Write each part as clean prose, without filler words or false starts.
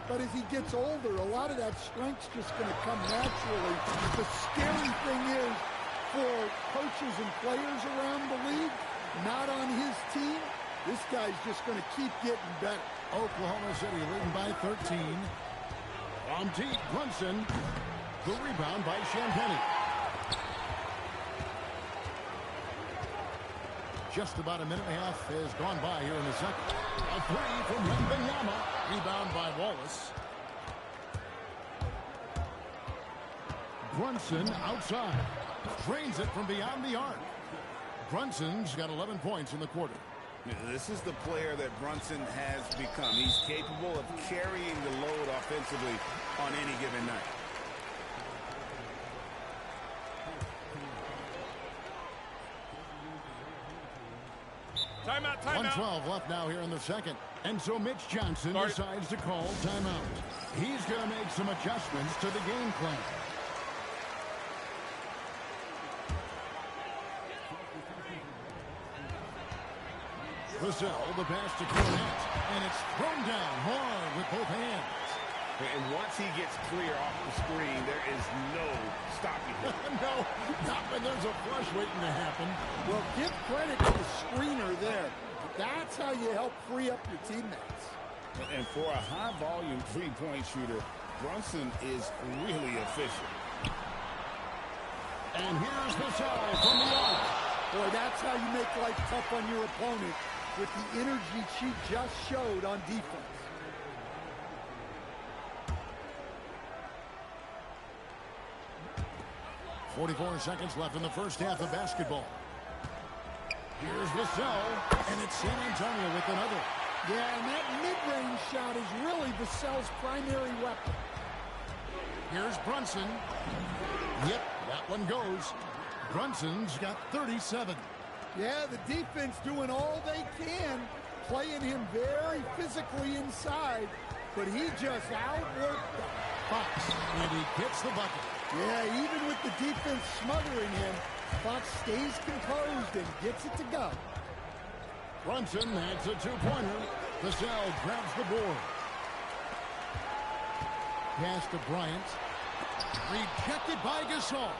But as he gets older, a lot of that strength's just going to come naturally. The scary thing is for coaches and players around the league, not on his team, this guy's just going to keep getting better. Oklahoma City leading by 13. From deep, Brunson. The rebound by Champagnie. Just about a minute and a half has gone by here in the second. A three from Wembanyama. Rebound by Wallace. Brunson outside. Drains it from beyond the arc. Brunson's got 11 points in the quarter. This is the player that Brunson has become. He's capable of carrying the load offensively on any given night. Timeout, timeout. 1:12 left now here in the second. And so Mitch Johnson decides to call timeout. He's going to make some adjustments to the game plan. Vassell, the pass to Cornette, and it's thrown down hard with both hands. And once he gets clear off the screen, there is no stopping him. No, not when there's a flush waiting to happen. Well, give credit to the screener there. That's how you help free up your teammates. And for a high-volume three-point shooter, Brunson is really efficient. And here's Vassell from the arc. Boy, that's how you make life tough on your opponent, with the energy she just showed on defense. .44 seconds left in the first half of basketball. Here's Vassell, and it's San Antonio with another. Yeah, and that mid-range shot is really Vassell's primary weapon. Here's Brunson. Yep, that one goes. Brunson's got 37. Yeah, the defense doing all they can, playing him very physically inside, but he just outworked them. Fox, and he gets the bucket. Yeah, even with the defense smothering him, Fox stays composed and gets it to go. Brunson adds a two-pointer. Vassell grabs the board. Pass to Bryant. Rejected by Gasol.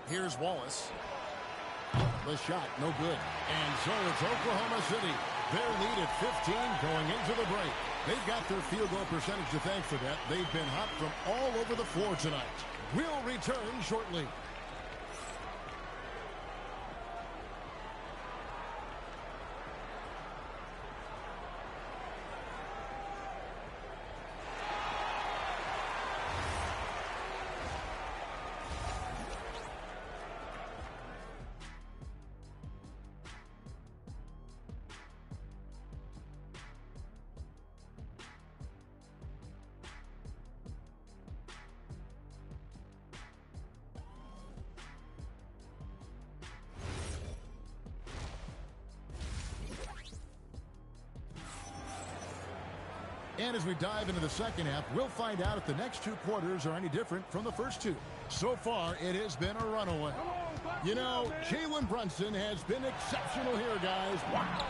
Here's Wallace. The shot, no good. And so it's Oklahoma City. Their lead at 15 going into the break. They've got their field goal percentage to thank for that. They've been hot from all over the floor tonight. We'll return shortly. And as we dive into the second half, we'll find out if the next two quarters are any different from the first two. So far, it has been a runaway. You know, Jalen Brunson has been exceptional here, guys. Wow.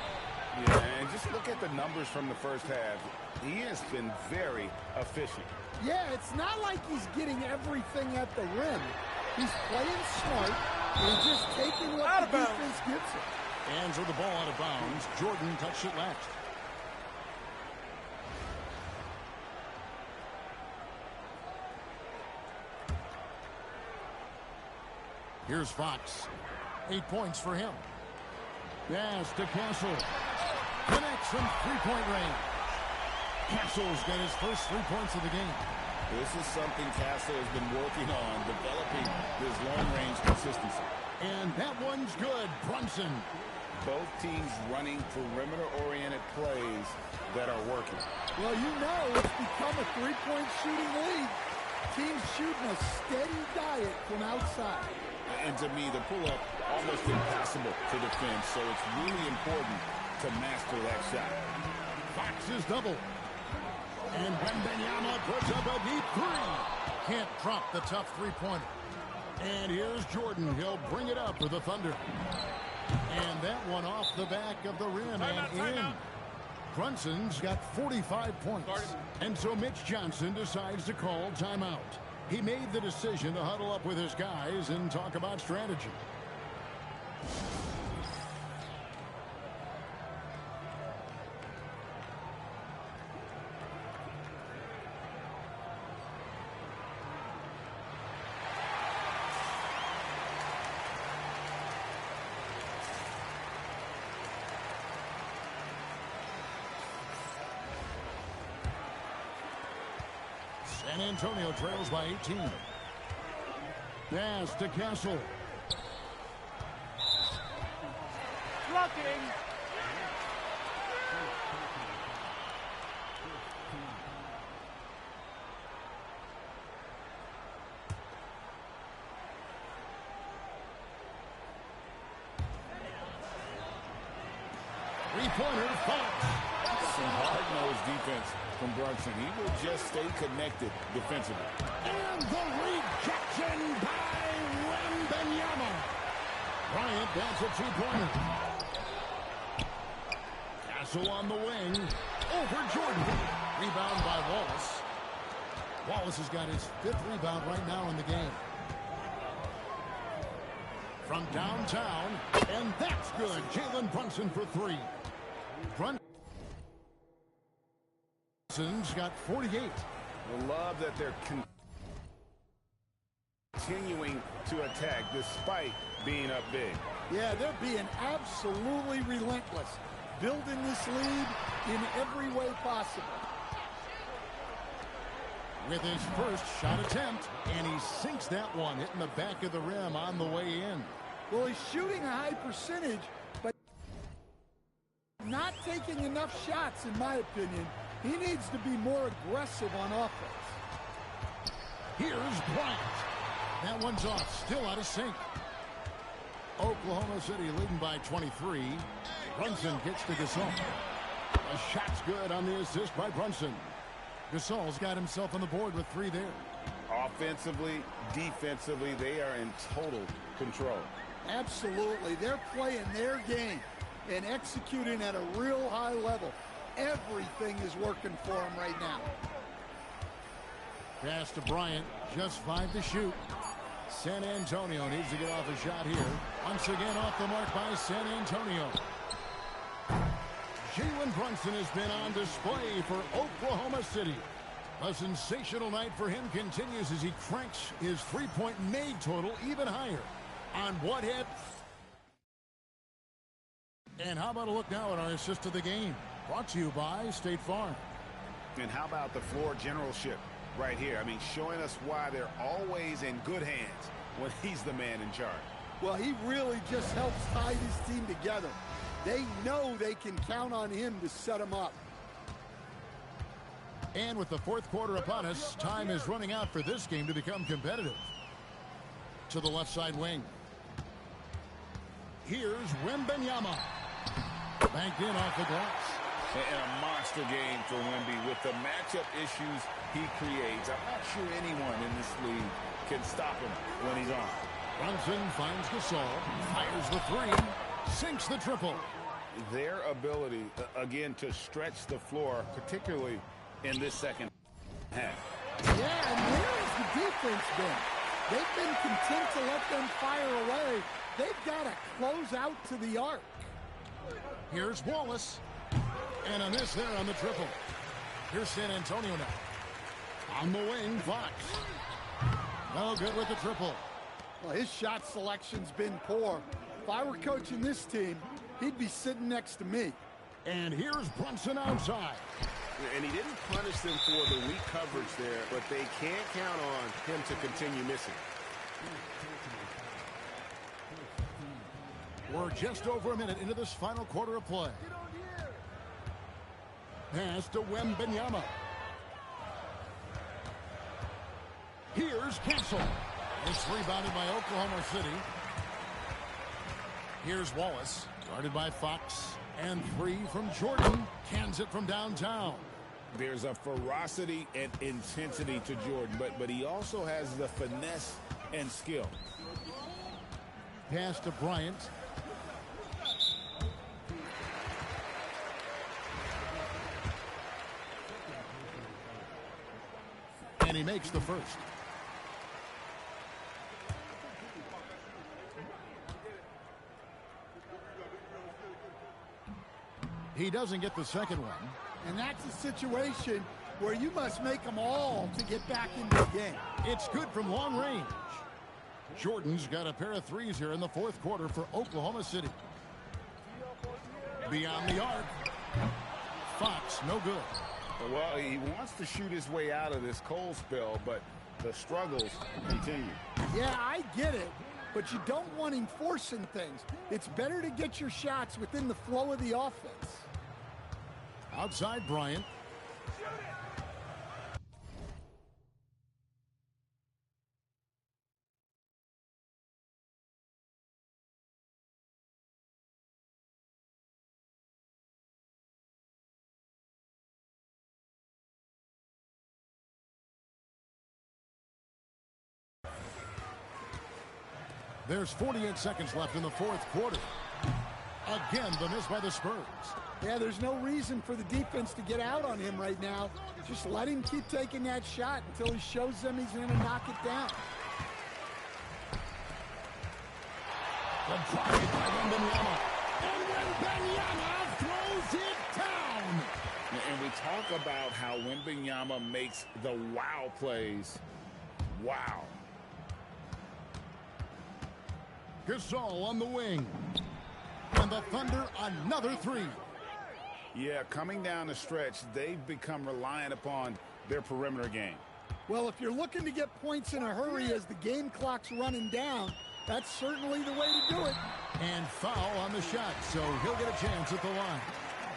Yeah, and just look at the numbers from the first half. He has been very efficient. Yeah, it's not like he's getting everything at the rim. He's playing smart and just taking what the defense gives him. Hands with the ball out of bounds. Jordan touched it last. Here's Fox. 8 points for him. Pass to Castle. Connects from three-point range. Castle's got his first 3 points of the game. This is something Castle has been working on, developing his long-range consistency. And that one's good. Brunson. Both teams running perimeter-oriented plays that are working. Well, you know it's become a three-point shooting league. Teams shooting a steady diet from outside. And to me, the pull-up almost impossible to defend, so it's really important to master that shot. Fox is double. And Wembanyama puts up a deep three. Can't drop the tough three-pointer. And here's Jordan. He'll bring it up for the Thunder. And that one off the back of the rim and in. Brunson's got 45 points. And so Mitch Johnson decides to call timeout. He made the decision to huddle up with his guys and talk about strategy. San Antonio trails by 18. Pass to Castle. Blocking. Three-pointer, Fox. Some hard-nosed defense from Brunson. He will just stay connected defensively. And the rejection by Wembanyama. Bryant wants a two-pointer. Castle on the wing. Over Jordan. Rebound by Wallace. Wallace has got his 5th rebound right now in the game. From downtown. And that's good. Jalen Brunson for 3. Brunson's got 48. I love that they're continuing to attack despite being up big. Yeah, they're being absolutely relentless, building this lead in every way possible. With his first shot attempt, and he sinks that one, hitting the back of the rim on the way in. Well, he's shooting a high percentage, but not taking enough shots, in my opinion. He needs to be more aggressive on offense. Here's Bryant. That one's off, still out of sync. Oklahoma City leading by 23. Brunson gets to Gasol. A shot's good on the assist by Brunson. Gasol's got himself on the board with 3 there. Offensively, defensively, they are in total control. Absolutely. They're playing their game and executing at a real high level. Everything is working for him right now. Pass to Bryant. Just 5 to shoot. San Antonio needs to get off a shot here. Once again off the mark by San Antonio. Jalen Brunson has been on display for Oklahoma City. A sensational night for him continues as he cranks his three-point made total even higher. On what hit? And how about a look now at our assist of the game? Brought to you by State Farm. And how about the floor generalship right here? I mean, showing us why they're always in good hands when he's the man in charge. Well, he really just helps tie his team together. They know they can count on him to set them up. And with the 4th quarter upon us, time is running out for this game to become competitive. To the left side wing. Here's Wembanyama. Banked in off the glass. And a monster game for Wemby with the matchup issues he creates. I'm not sure anyone in this league can stop him when he's on. Brunson finds Gasol, fires the 3, sinks the triple. Their ability, again, to stretch the floor, particularly in this second half. Yeah, and where has the defense been? They've been content to let them fire away. They've got to close out to the arc. Here's Wallace. And a miss there on the triple. Here's San Antonio now. On the wing, Fox. No good with the triple. Well, his shot selection's been poor. If I were coaching this team, he'd be sitting next to me. And here's Brunson outside. And he didn't punish them for the weak coverage there, but they can't count on him to continue missing. We're just over a minute into this final quarter of play. Pass to Wembanyama. Here's Castle. It's rebounded by Oklahoma City. Here's Wallace, guarded by Fox. And 3 from Jordan. Cans it from downtown. There's a ferocity and intensity to Jordan, but he also has the finesse and skill. Pass to Bryant. And he makes the first. He doesn't get the second one. And that's a situation where you must make them all to get back into the game. It's good from long range. Jordan's got a pair of threes here in the fourth quarter for Oklahoma City. Beyond the arc. Fox, no good. Well, he wants to shoot his way out of this cold spell, but the struggles continue. Yeah, I get it, but you don't want him forcing things. It's better to get your shots within the flow of the offense. Outside Bryant. There's 48 seconds left in the fourth quarter. Again, the miss by the Spurs. Yeah, there's no reason for the defense to get out on him right now. Just let him keep taking that shot until he shows them he's going to knock it down. The drive by Wembanyama. And Wembanyama throws it down. And we talk about how Wembanyama makes the wow plays. Wow. Gasol on the wing. And the Thunder, another three. Yeah, coming down the stretch, they've become reliant upon their perimeter game. Well, if you're looking to get points in a hurry as the game clock's running down, that's certainly the way to do it. And foul on the shot, so he'll get a chance at the line.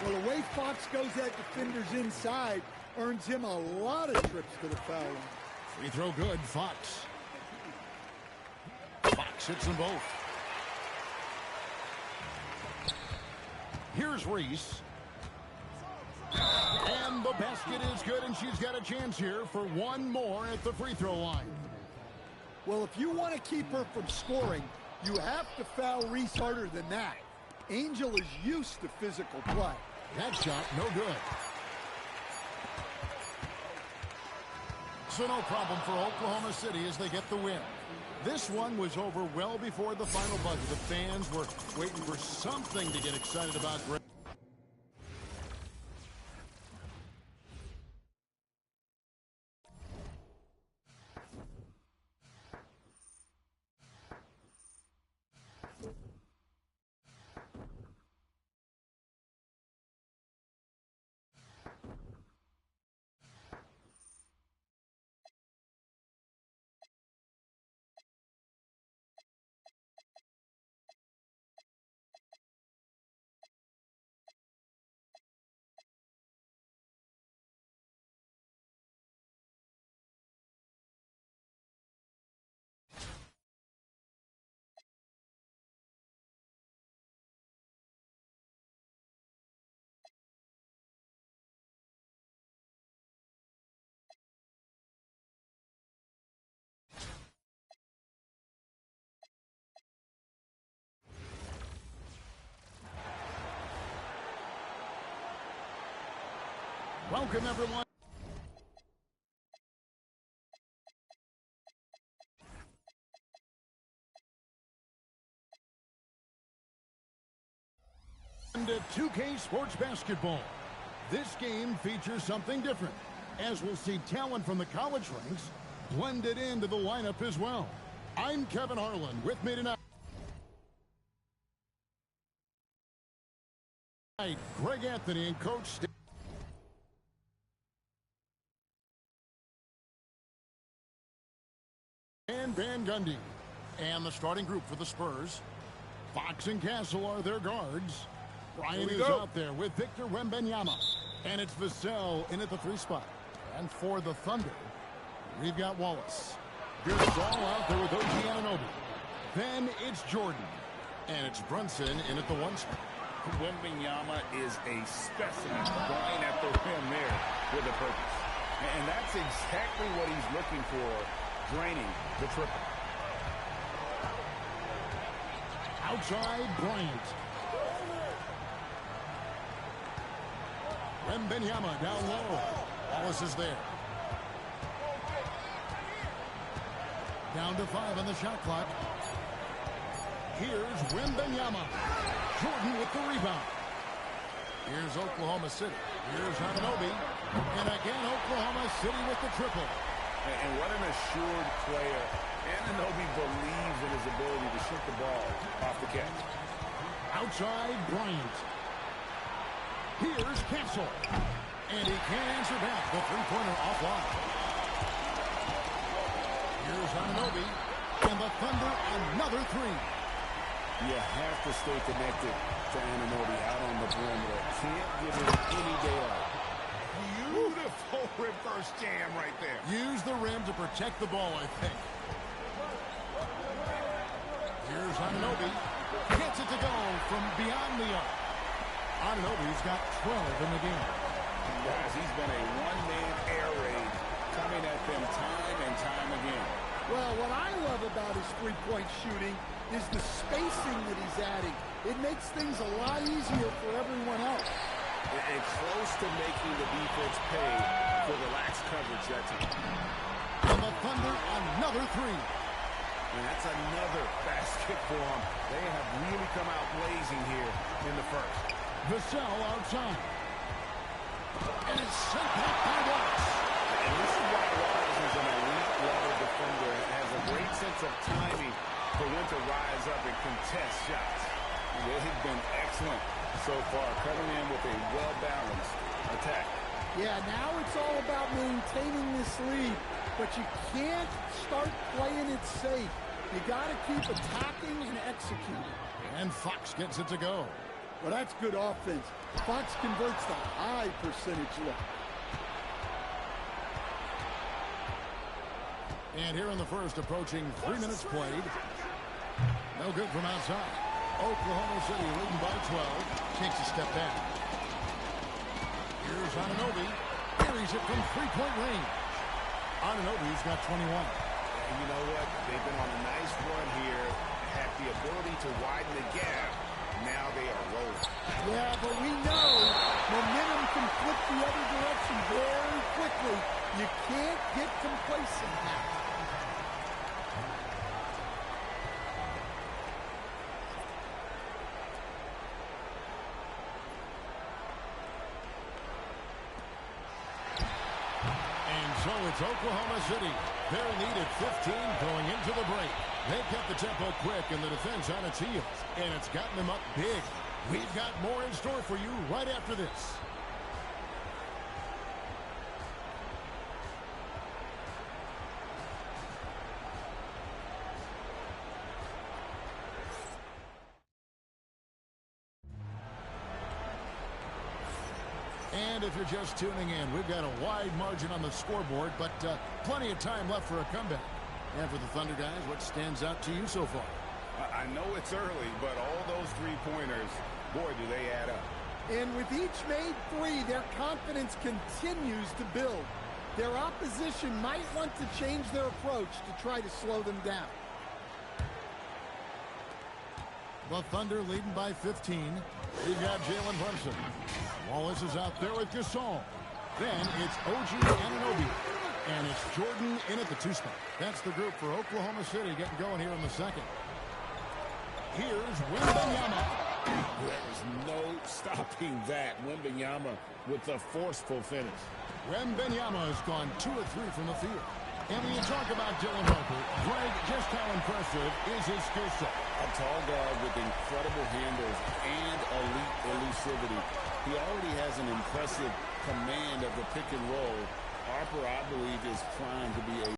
Well, the way Fox goes at defenders inside earns him a lot of trips to the foul line. Free throw good, Fox. Fox hits them both. Here's Reese. And the basket is good, and she's got a chance here for one more at the free throw line. Well, if you want to keep her from scoring, you have to foul Reese harder than that. Angel is used to physical play. That shot, no good. So no problem for Oklahoma City as they get the win. This one was over well before the final buzzer. The fans were waiting for something to get excited about. Welcome, everyone. And to 2K Sports Basketball. This game features something different, as we'll see talent from the college ranks blended into the lineup as well. I'm Kevin Harlan. With me tonight, Greg Anthony and Coach and Van Gundy. And the starting group for the Spurs. Fox and Castle are their guards. Bryant is out there with Victor Wembanyama. And it's Vassell in at the 3 spot. And for the Thunder, we've got Wallace. Gasol out there with OG Anunoby. Then it's Jordan. And it's Brunson in at the 1 spot. Wembanyama is a specimen going at the rim there with a purpose. And that's exactly what he's looking for, draining the triple. Outside Bryant. Wembanyama down low. Wallace is there. Down to 5 on the shot clock. Here's Wembanyama. Jordan with the rebound. Here's Oklahoma City. Here's Anunoby. And again, Oklahoma City with the triple. And what an assured player. Anunoby believes in his ability to shoot the ball off the catch. Outside Bryant. Here's Castle. And he can't answer back. The three-pointer offline. Here's Anunoby. And the Thunder another three. You have to stay connected to Anunoby out on the perimeter. Can't give him any day off. Beautiful reverse jam right there. Use the rim to protect the ball, I think. Here's Anunoby. Gets it to go from beyond the arc. Anunoby's got 12 in the game. Guys, he's been a one-man air raid coming at them time and time again. Well, what I love about his three-point shooting is the spacing that he's adding. It makes things a lot easier for everyone else. And close to making the defense pay for the lax coverage that time. And the Thunder another three. And that's another basket for them. They have really come out blazing here in the first. Vassell outside. And it's sent back by Watts. And this is why Watts is an elite level defender and has a great sense of timing for when to rise up and contest shots. They've been excellent so far, coming in with a well-balanced attack. Yeah, now it's all about maintaining this lead, but you can't start playing it safe. You got to keep attacking and executing. And Fox gets it to go. Well, that's good offense. Fox converts the high percentage look. And here in the first, approaching 3 minutes played. No good from outside. Oklahoma City leading by 12. Takes a step back. Here's Anunoby. Carries it from three-point range. Anunoby's got 21. And you know what? They've been on a nice run here. Have the ability to widen the gap. Now they are rolling. Yeah, but we know momentum can flip the other direction very quickly. You can't get complacent now. So it's Oklahoma City. They're needed 15 going into the break. They kept the tempo quick and the defense on its heels. And it's gotten them up big. We've got more in store for you right after this. And if you're just tuning in, we've got a wide margin on the scoreboard, but plenty of time left for a comeback. And for the Thunder guys, what stands out to you so far? I know it's early, but all those three-pointers, boy, do they add up. And with each made three, their confidence continues to build. Their opposition might want to change their approach to try to slow them down. The Thunder leading by 15. We've got Jalen Brunson. Wallace is out there with Gasol. Then it's OG Anunoby. And it's Jordan in at the two spot. That's the group for Oklahoma City getting going here in the second. Here's Wembanyama. There's no stopping that. Wembanyama with a forceful finish. Wembanyama has gone 2 of 3 from the field. And when you talk about Dylan Harper, Greg, just how impressive is his skill set? A tall guard with incredible handles and elite elusivity. He already has an impressive command of the pick and roll. Harper, I believe, is primed to be a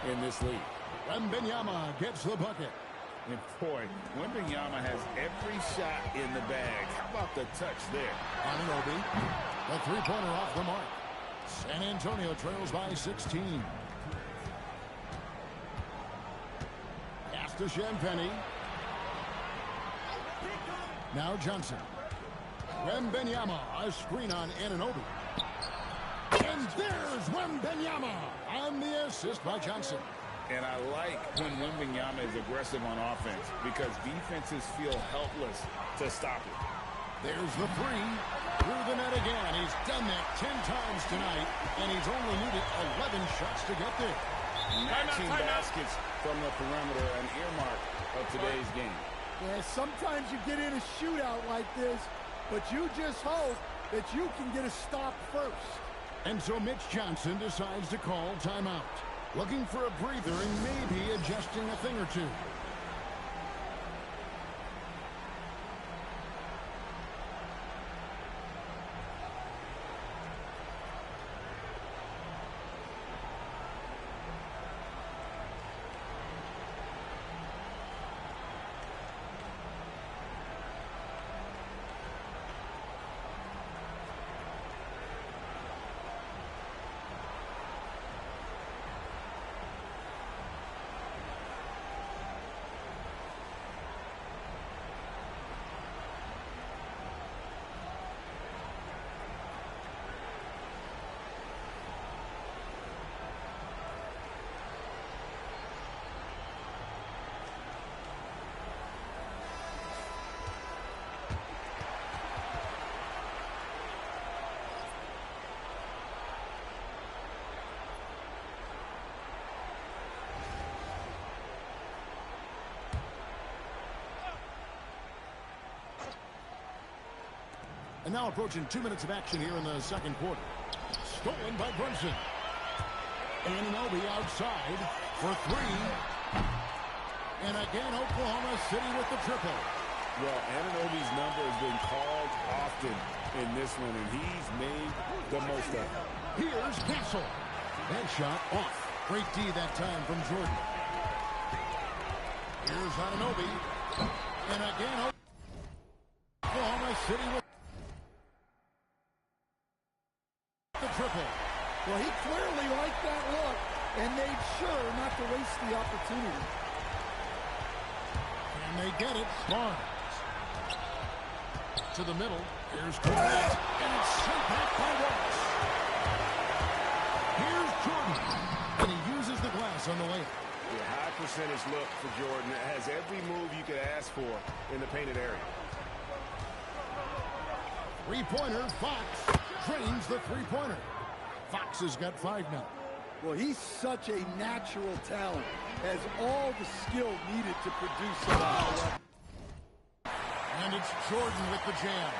in this league. Wembanyama gets the bucket. And boy, Wembanyama has every shot in the bag. How about the touch there? Anunoby, the three-pointer off the mark. San Antonio trails by 16. Pass to Champagnie. Now Johnson. Wembanyama, a screen on Anunoby. And there's Wembanyama on the assist by Johnson. And I like when Wembanyama is aggressive on offense because defenses feel helpless to stop it. There's the three. Through the net again. He's done that 10 times tonight, and he's only needed 11 shots to get there. Matching baskets from the perimeter, an earmark of today's game. Yeah, sometimes you get in a shootout like this, but you just hope that you can get a stop first. And so Mitch Johnson decides to call timeout. Looking for a breather and maybe adjusting a thing or two. And now approaching 2 minutes of action here in the second quarter. Stolen by Brunson. Anunoby outside for three. And again, Oklahoma City with the triple. Well, Anunoby's number has been called often in this one, and he's made the most of it. Here's Castle. That shot off. Great D that time from Jordan. Here's Anunoby. And again, Oklahoma City with the triple. Well, he clearly liked that look and made sure not to waste the opportunity. And they get it. Barnes. To the middle. Here's Cornette. And it's sent back by Ross. Here's Jordan. And he uses the glass on the way. A high percentage look for Jordan. It has every move you could ask for in the painted area. Three-pointer. Fox drains the three-pointer. Fox has got 5 now. Well, he's such a natural talent. Has all the skill needed to produce at a high level. And it's Jordan with the jam.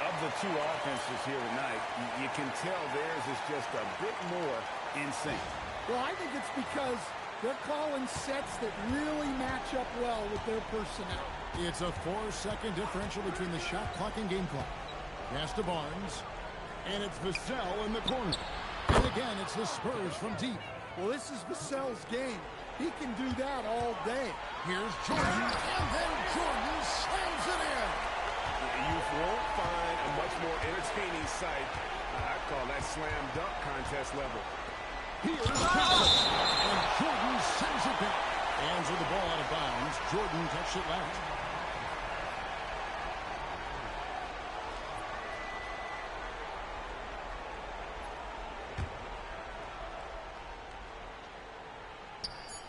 Of the two offenses here tonight, you can tell theirs is just a bit more in sync. Well, I think it's because they're calling sets that really match up well with their personnel. It's a 4-second differential between the shot clock and game clock. Pass to Barnes. And it's Vassell in the corner. And again, it's the Spurs from deep. Well, this is Vassell's game. He can do that all day. Here's Jordan. And then Jordan slams it in. You won't find a much more entertaining sight. I call that slam dunk contest level. Here's Castle. And Jordan sends it back. Hands with the ball out of bounds. Jordan touched it last.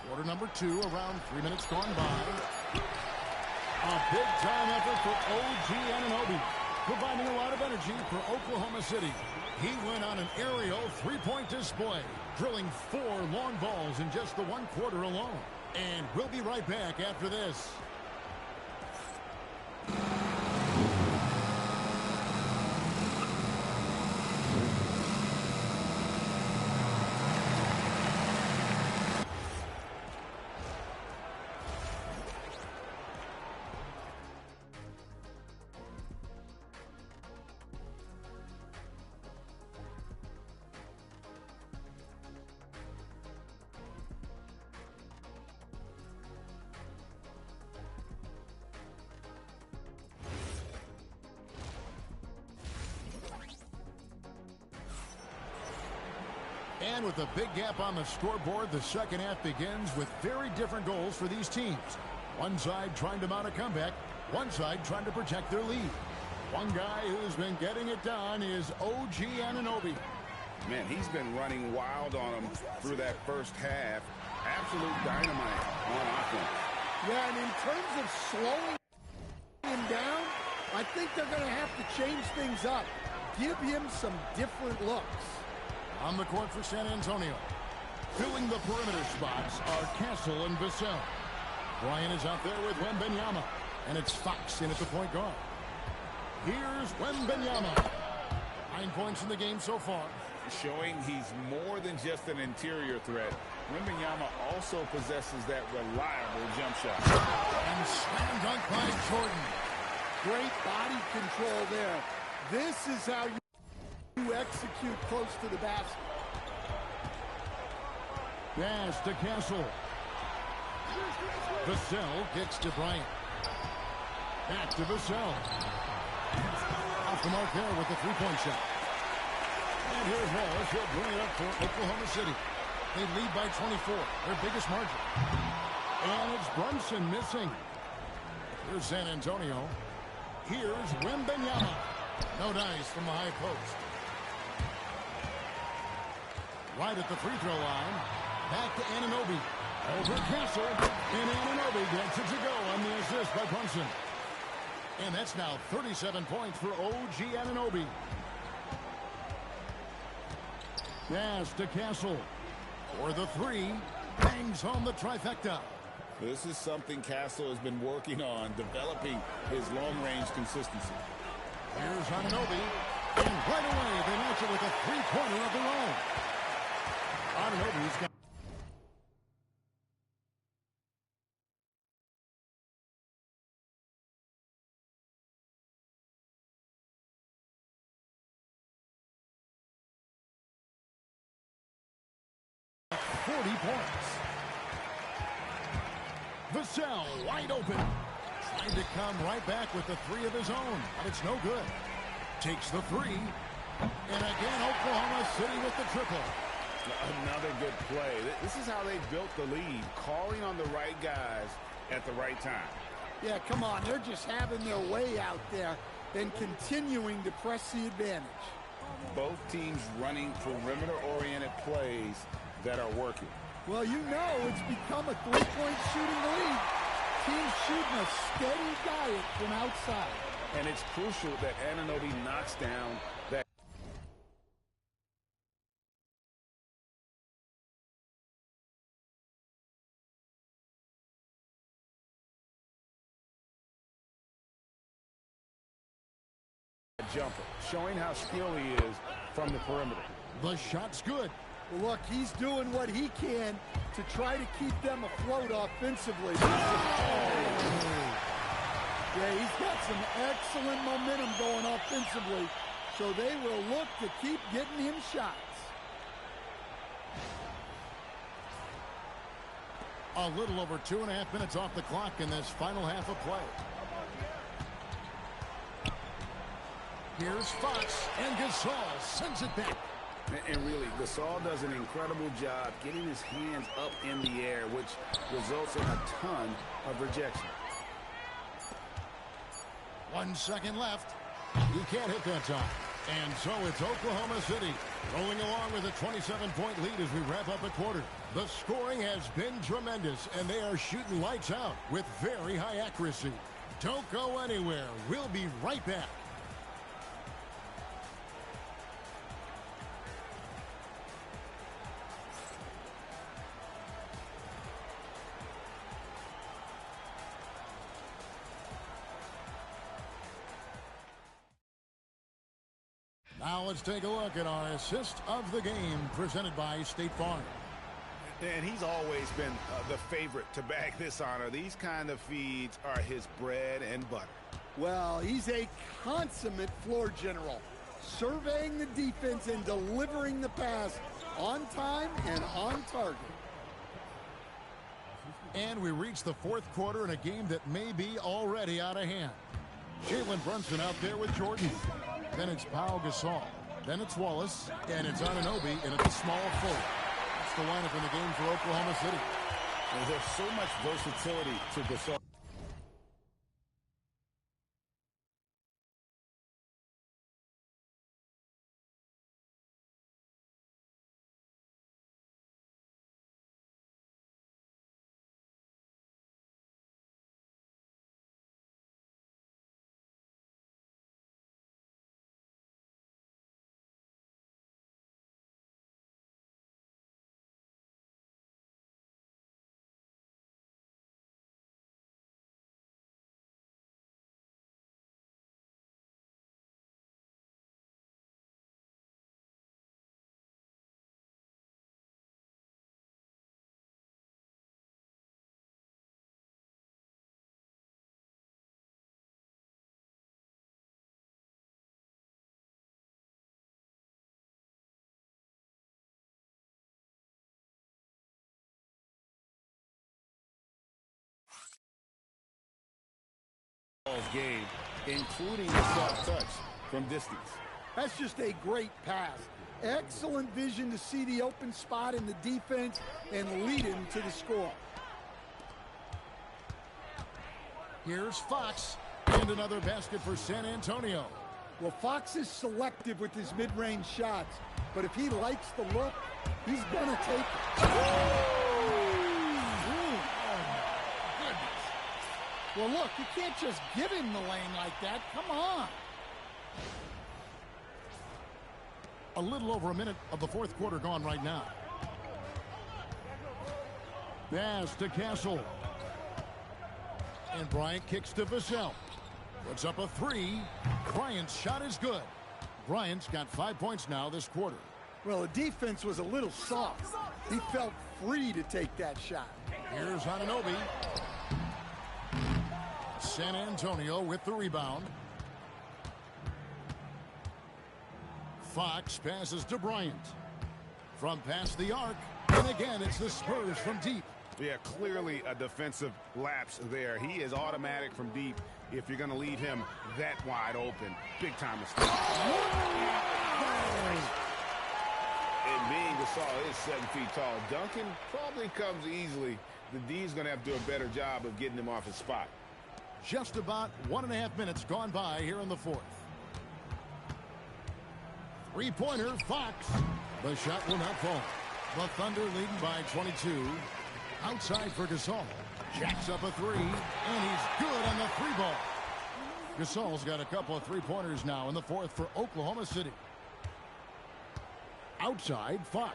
Quarter number 2, around 3 minutes gone by. A big-time effort for OG Anunoby, providing a lot of energy for Oklahoma City. He went on an aerial three-point display, drilling 4 long balls in just the 1 quarter alone. And we'll be right back after this. And with a big gap on the scoreboard, the second half begins with very different goals for these teams. One side trying to mount a comeback, one side trying to protect their lead. One guy who's been getting it done is OG Anunoby. Man, he's been running wild on him through that first half. Absolute dynamite on offense. Yeah, and in terms of slowing him down, I think they're going to have to change things up. Give him some different looks. On the court for San Antonio. Filling the perimeter spots are Castle and Vassell. Bryant is out there with Wembanyama. And it's Fox in at the point guard. Here's Wembanyama. 9 points in the game so far. Showing he's more than just an interior threat. Wembanyama also possesses that reliable jump shot. And slam dunk by Jordan. Great body control there. This is how you execute close to the basket. Pass to Castle. Vassell kicks to Bryant. Back to Vassell. Off the mark there with the three-point shot. And here's Wallace. He'll bring it up for Oklahoma City. They lead by 24, their biggest margin. And it's Brunson missing. Here's San Antonio. Here's Wembanyama. No dice from the high post. Right at the free throw line. Back to Anunoby. Over Castle. And Anunoby gets it to go on the assist by Brunson. And that's now 37 points for OG Anunoby. Pass to Castle. For the three. Bangs home the trifecta. This is something Castle has been working on, developing his long-range consistency. Here's Anunoby. And right away, they match it with a three-pointer of their own. Anunoby's got 40 points. Vassell wide open. Trying to come right back with the three of his own, but it's no good. Takes the three. And again, Oklahoma City with the triple. Another good play. This is how they built the lead, calling on the right guys at the right time. Yeah, come on. They're just having their way out there and continuing to press the advantage. Both teams running perimeter-oriented plays that are working. Well, you know it's become a three-point shooting league. Teams shooting a steady diet from outside. And it's crucial that Anunoby knocks down that jumper, showing how skilled he is from the perimeter. The shot's good. Well, look, he's doing what he can to try to keep them afloat offensively. Yeah, he's got some excellent momentum going offensively, so they will look to keep getting him shots. A little over 2.5 minutes off the clock in this final half of play. Here's Fox, and Gasol sends it back. And really, Gasol does an incredible job getting his hands up in the air, which results in a ton of rejection. 1 second left. He can't hit that time. And so it's Oklahoma City rolling along with a 27-point lead as we wrap up a quarter. The scoring has been tremendous, and they are shooting lights out with very high accuracy. Don't go anywhere. We'll be right back. Now let's take a look at our assist of the game presented by State Farm. And he's always been the favorite to bag this honor. These kind of feeds are his bread and butter. Well, he's a consummate floor general, surveying the defense and delivering the pass on time and on target. And we reach the fourth quarter in a game that may be already out of hand. Jalen Brunson out there with Jordan. Then it's Pau Gasol. Then it's Wallace. And it's Anunoby in at the small forward. That's the lineup in the game for Oklahoma City. And there's so much versatility to Gasol. game, including the soft touch from distance. That's just a great pass. Excellent vision to see the open spot in the defense and lead him to the score. Here's Fox, and another basket for San Antonio. Well, Fox is selective with his mid-range shots, but if he likes the look, he's going to take it. Well, look, you can't just give him the lane like that. Come on. A little over a minute of the fourth quarter gone right now. Pass to Castle. And Bryant kicks to Vassell. Puts up a three. Bryant's shot is good. Bryant's got 5 points now this quarter. Well, the defense was a little soft. He felt free to take that shot. Here's Anunoby. San Antonio with the rebound. Fox passes to Bryant. From past the arc. And again, it's the Spurs from deep. Yeah, clearly a defensive lapse there. He is automatic from deep if you're going to leave him that wide open. Big time mistake. And being Gasol is 7 feet tall, Duncan probably comes easily. The D's going to have to do a better job of getting him off his spot. Just about 1.5 minutes gone by here in the fourth. Three-pointer, Fox. The shot will not fall. The Thunder leading by 22. Outside for Gasol. Jacks up a three, and he's good on the three ball. Gasol's got a couple of three-pointers now in the fourth for Oklahoma City. Outside, Fox.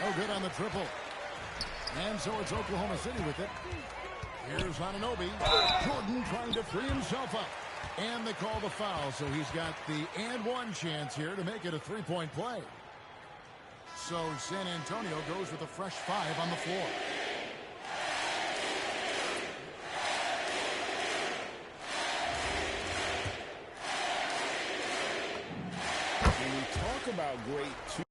No good on the triple. And so it's Oklahoma City with it. Here's Anunoby. Jordan trying to free himself up. And they call the foul, so he's got the and one chance here to make it a three-point play. So San Antonio goes with a fresh 5 on the floor. When we talk about great two.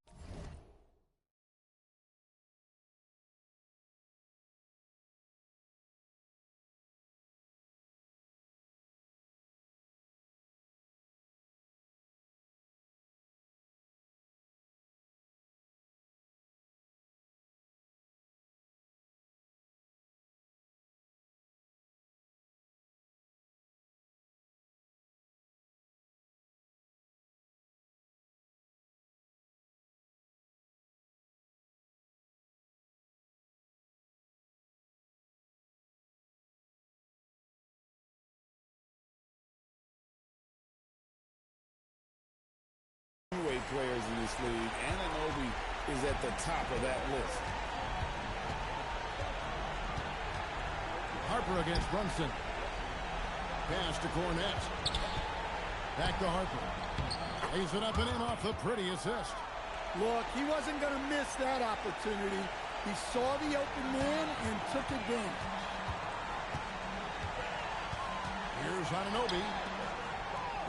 Two-way players in this league. Anunoby is at the top of that list. Harper against Brunson. Pass to Cornette. Back to Harper. Lays it up and in off the pretty assist. Look, he wasn't going to miss that opportunity. He saw the open man and took advantage. Here's Anunoby.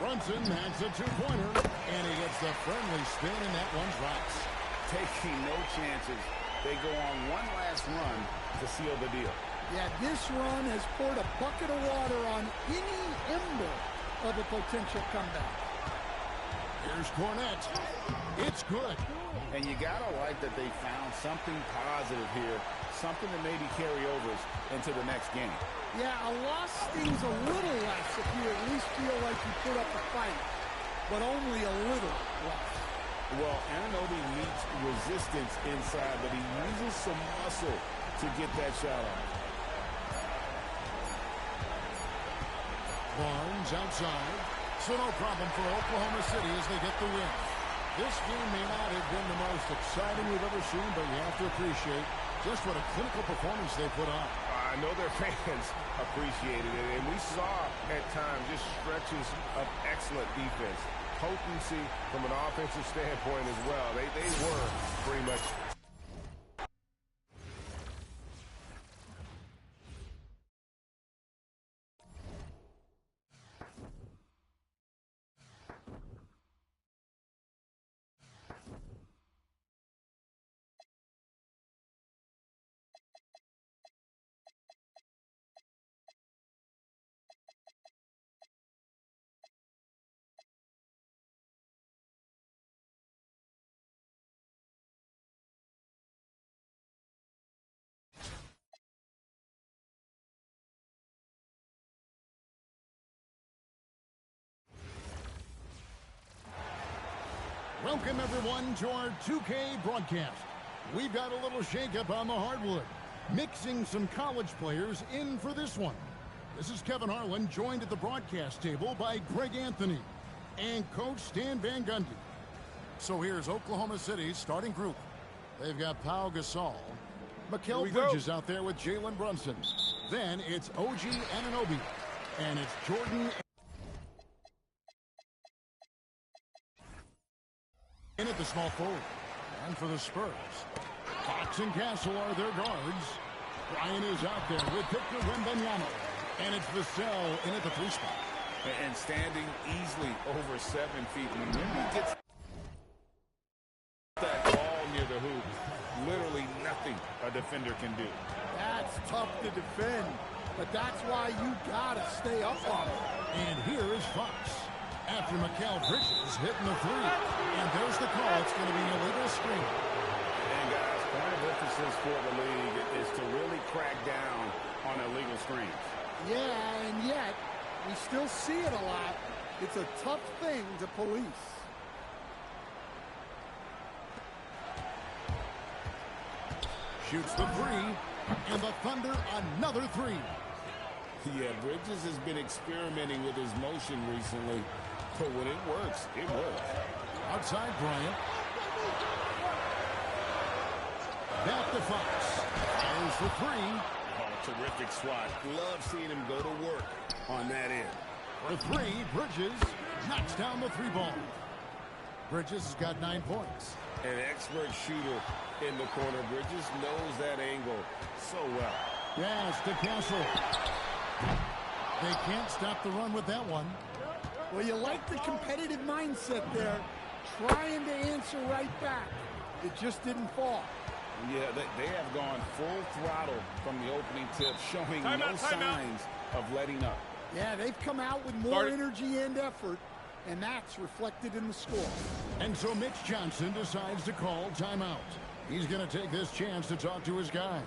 Brunson has a two-pointer, and he gets the friendly spin, and that one drops. Taking no chances. They go on one last run to seal the deal. Yeah, this run has poured a bucket of water on any ember of a potential comeback. Here's Cornette. It's good. And you gotta like that they found something positive here, something that maybe carry overs into the next game. Yeah, a loss stings a little less if you at least feel like you put up a fight, but only a little less. Well, Anunoby meets resistance inside, but he uses some muscle to get that shot off. Barnes outside. So no problem for Oklahoma City as they get the win. This game may not have been the most exciting we've ever seen, but you have to appreciate just what a clinical performance they put on. I know their fans appreciated it, and we saw at times just stretches of excellent defense. Potency from an offensive standpoint as well. They were pretty much. Welcome, everyone, to our 2K broadcast. We've got a little shakeup on the hardwood, mixing some college players in for this one. This is Kevin Harlan, joined at the broadcast table by Greg Anthony and Coach Stan Van Gundy. So here's Oklahoma City's starting group. They've got Pau Gasol, Mikal Bridges out there with Jalen Brunson. Then it's OG Anunoby, and it's Jordan in at the small forward. And for the Spurs, Fox and Castle are their guards. Bryant is out there with Victor Wembanyama. And it's Vassell in at the three spot. And standing easily over 7 feet. When he gets that ball near the hoop, literally nothing a defender can do. That's tough to defend, but that's why you gotta stay up on it. And here is Fox. After Mikal Bridges hitting the three. And there's the call. It's going to be an illegal screen. And guys, point of emphasis for the league is to really crack down on illegal screens. Yeah, and yet, we still see it a lot. It's a tough thing to police. Shoots the three. And the Thunder another three. Yeah, Bridges has been experimenting with his motion recently. But when it works, it works. Outside Bryant. Back to Fox. Fires for three. Oh, terrific swat. Love seeing him go to work on that end. For three, Bridges knocks down the three ball. Bridges has got 9 points. An expert shooter in the corner. Bridges knows that angle so well. Yes, to Castle. They can't stop the run with that one. Well, you like the competitive mindset there, trying to answer right back. It just didn't fall. Yeah, they have gone full throttle from the opening tip, showing no signs of letting up. Yeah, they've come out with more energy and effort, and that's reflected in the score. And so Mitch Johnson decides to call timeout. He's going to take this chance to talk to his guys.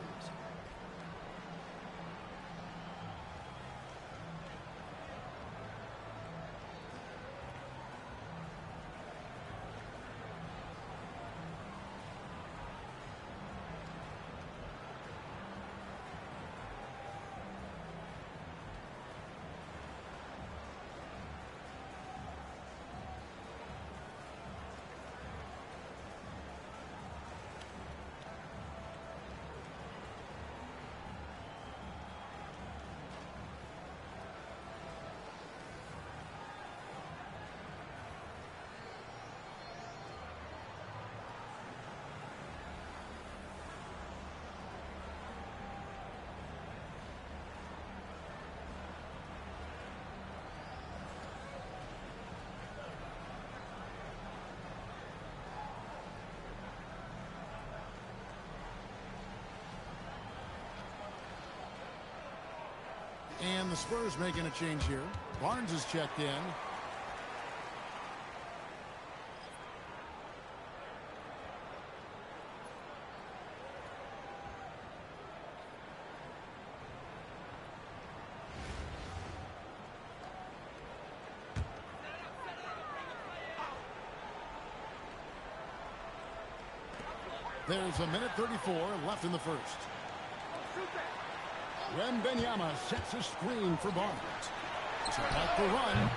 And the Spurs making a change here. Barnes is checked in. There's a minute 34 left in the first. Wembanyama sets a screen for Barnes. To back the run.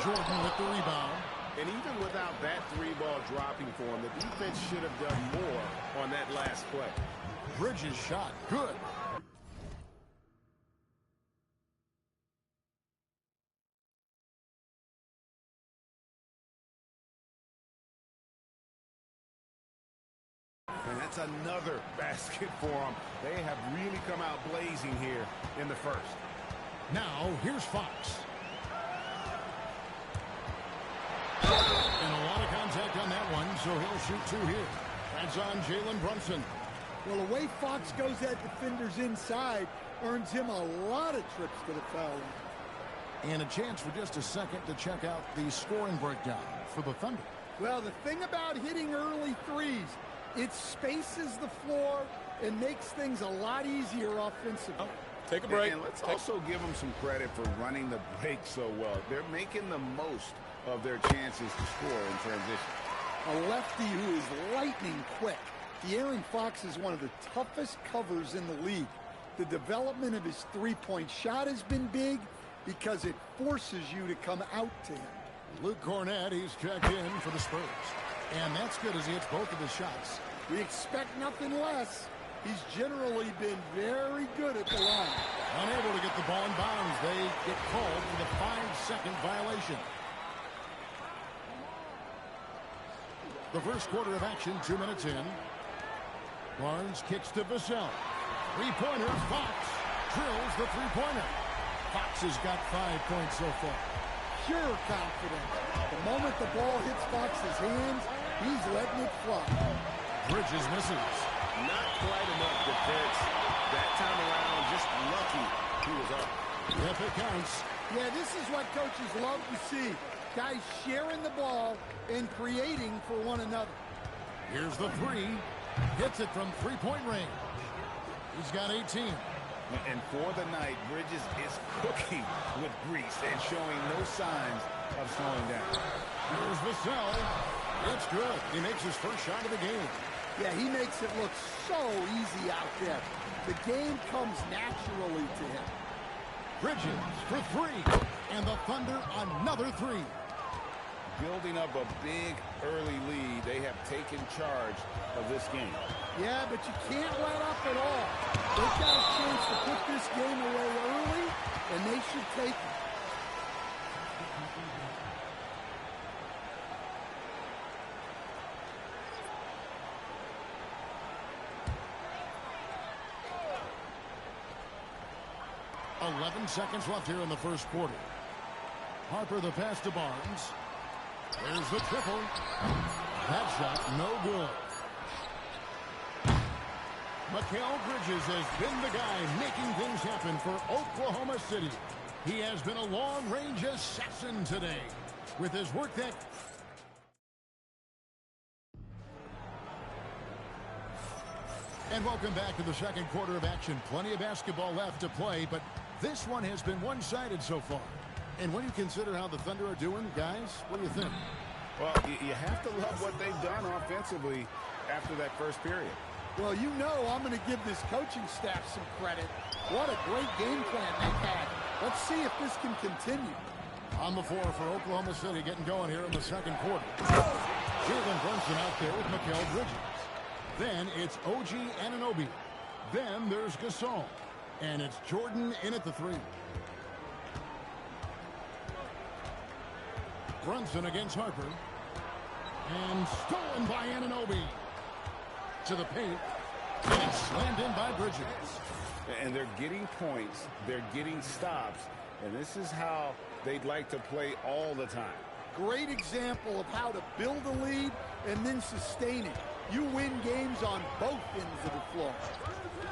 Jordan with the rebound. And even without that three-ball dropping for him, the defense should have done more on that last play. Bridges shot. Good. And that's another basket for them. They have really come out blazing here in the first. Now, here's Fox. And a lot of contact on that one, so he'll shoot two here. That's on Jalen Brunson. Well, the way Fox goes at defenders inside earns him a lot of trips to the foul line. And a chance for just a second to check out the scoring breakdown for the Thunder. Well, the thing about hitting early threes, it spaces the floor and makes things a lot easier offensively. Take a break. And let's also give them some credit for running the break so well. They're making the most of their chances to score in transition. A lefty who is lightning quick. De'Aaron Fox is one of the toughest covers in the league. The development of his three-point shot has been big because it forces you to come out to him. Luke Cornett, he's checked in for the Spurs. And that's good as he hits both of his shots. We expect nothing less. He's generally been very good at the line. Unable to get the ball in bounds. They get called for the 5-second violation. The first quarter of action, 2 minutes in. Barnes kicks to Vassell. Three-pointer, Fox drills the three-pointer. Fox has got 5 points so far. Pure confidence. The moment the ball hits Fox's hands, he's letting it fly. Bridges misses. Not quite enough defense. That time around, just lucky he was up. If it counts. Yeah, this is what coaches love to see. Guys sharing the ball and creating for one another. Here's the three. Hits it from three-point range. He's got 18. And for the night, Bridges is cooking with grease and showing no signs of slowing down. Here's Vassell. It's good. He makes his first shot of the game. Yeah, he makes it look so easy out there. The game comes naturally to him. Bridges for three. And the Thunder another three. Building up a big early lead, they have taken charge of this game. Yeah, but you can't let up at all. They've got a chance to put this game away early, and they should take it. .11 seconds left here in the first quarter. Harper the pass to Barnes. There's the triple. That shot no good. Mikal Bridges has been the guy making things happen for Oklahoma City. He has been a long-range assassin today with his work that... And welcome back to the second quarter of action. Plenty of basketball left to play, but this one has been one-sided so far. And when you consider how the Thunder are doing, guys, what do you think? Well, you have to love what they've done offensively after that first period. Well, you know I'm going to give this coaching staff some credit. What a great game plan they've had. Let's see if this can continue. On the floor for Oklahoma City getting going here in the second quarter. Jalen Brunson out there with Mikal Bridges. Then it's OG Anunoby. Then there's Gasol. And it's Jordan in at the three. Brunson against Harper. And stolen by Anunoby. To the paint. And it's slammed in by Bridges. And they're getting points. They're getting stops. And this is how they'd like to play all the time. Great example of how to build a lead and then sustain it. You win games on both ends of the floor.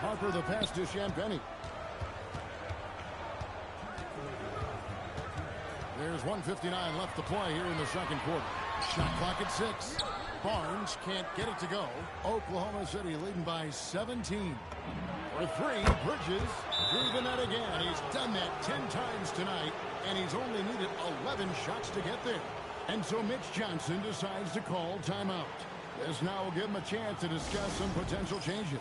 Harper the pass to Champagnie. There's 1:59 left to play here in the second quarter. Shot clock at 6. Barnes can't get it to go. Oklahoma City leading by 17. For 3, Bridges through the net again. He's done that 10 times tonight, and he's only needed 11 shots to get there. And so Mitch Johnson decides to call timeout. This now will give him a chance to discuss some potential changes.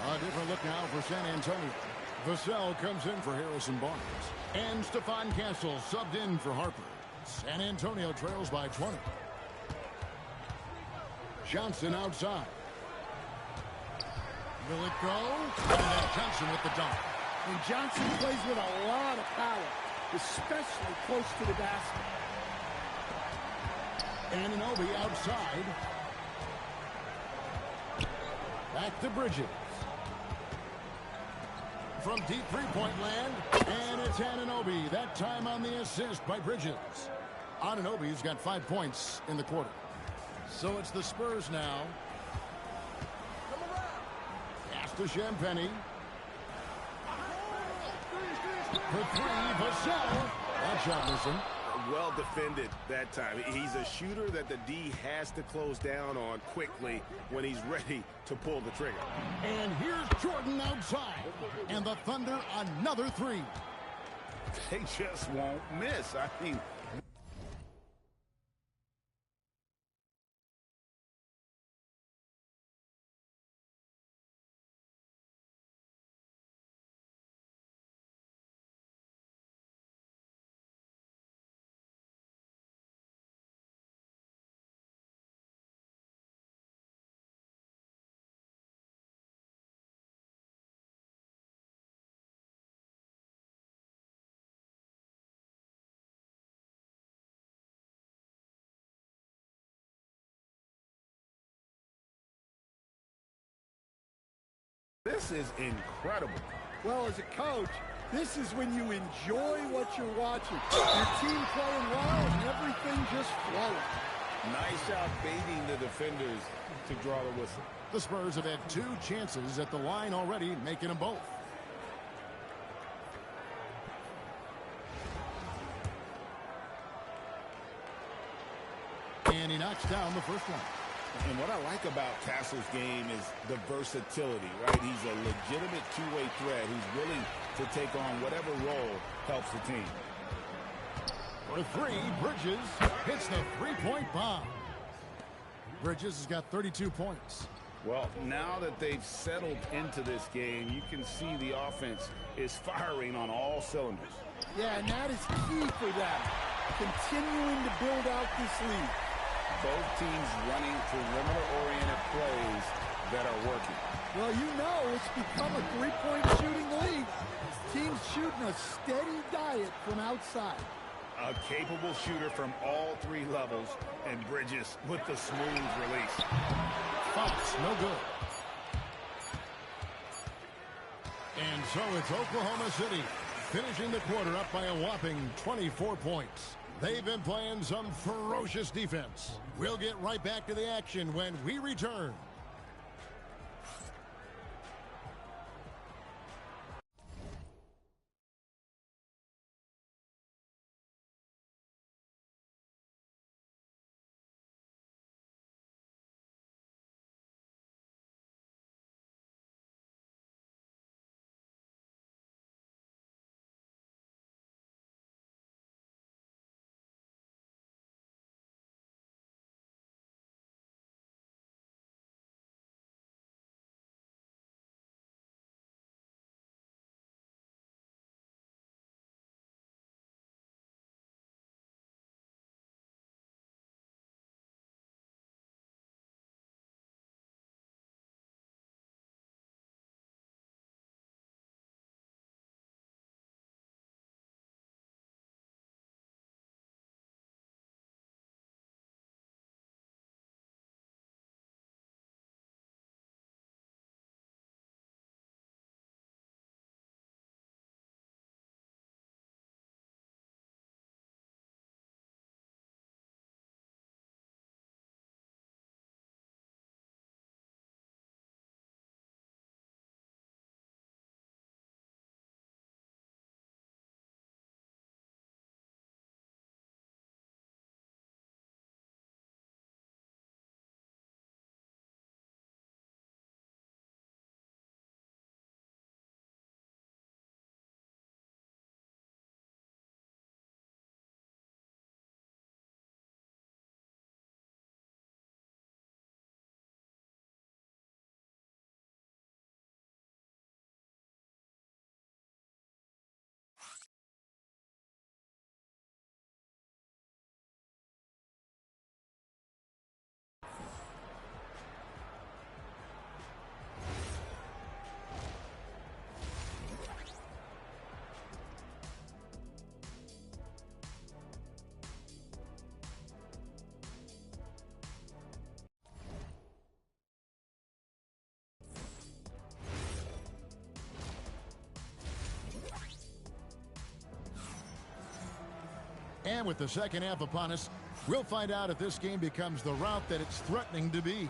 A different look now for San Antonio. Vassell comes in for Harrison Barnes. And Stephon Castle subbed in for Harper. San Antonio trails by 20. Johnson outside. Will it go? And then Johnson with the dunk. And Johnson plays with a lot of power, especially close to the basket. Anunoby outside. Back to Bridges. From deep three-point land, and it's Anunoby. That time on the assist by Bridges. Anunoby's got 5 points in the quarter. So it's the Spurs now. Pass to Champagny. For 3, Vassell. That shot missing. Well defended that time. He's a shooter that the D has to close down on quickly when he's ready to pull the trigger. And here's Jordan outside. And the Thunder another 3. They just won't miss. I mean, this is incredible. Well, as a coach, this is when you enjoy what you're watching. Your team playing well and everything just flowing. Nice job baiting the defenders to draw the whistle. The Spurs have had 2 chances at the line already, making them both. And he knocks down the first one. And what I like about Castle's game is the versatility, right? He's a legitimate two-way threat who's willing to take on whatever role helps the team. For 3, Bridges hits the three-point bomb. Bridges has got 32 points. Well, now that they've settled into this game, you can see the offense is firing on all cylinders. Yeah, and that is key for them, continuing to build out this lead. Both teams running perimeter-oriented plays that are working. Well, you know it's become a three-point shooting league. Teams shooting a steady diet from outside. A capable shooter from all 3 levels, and Bridges with the smooth release. Fox, no good. And so it's Oklahoma City finishing the quarter up by a whopping 24 points. They've been playing some ferocious defense. We'll get right back to the action when we return. And with the second half upon us, we'll find out if this game becomes the route that it's threatening to be.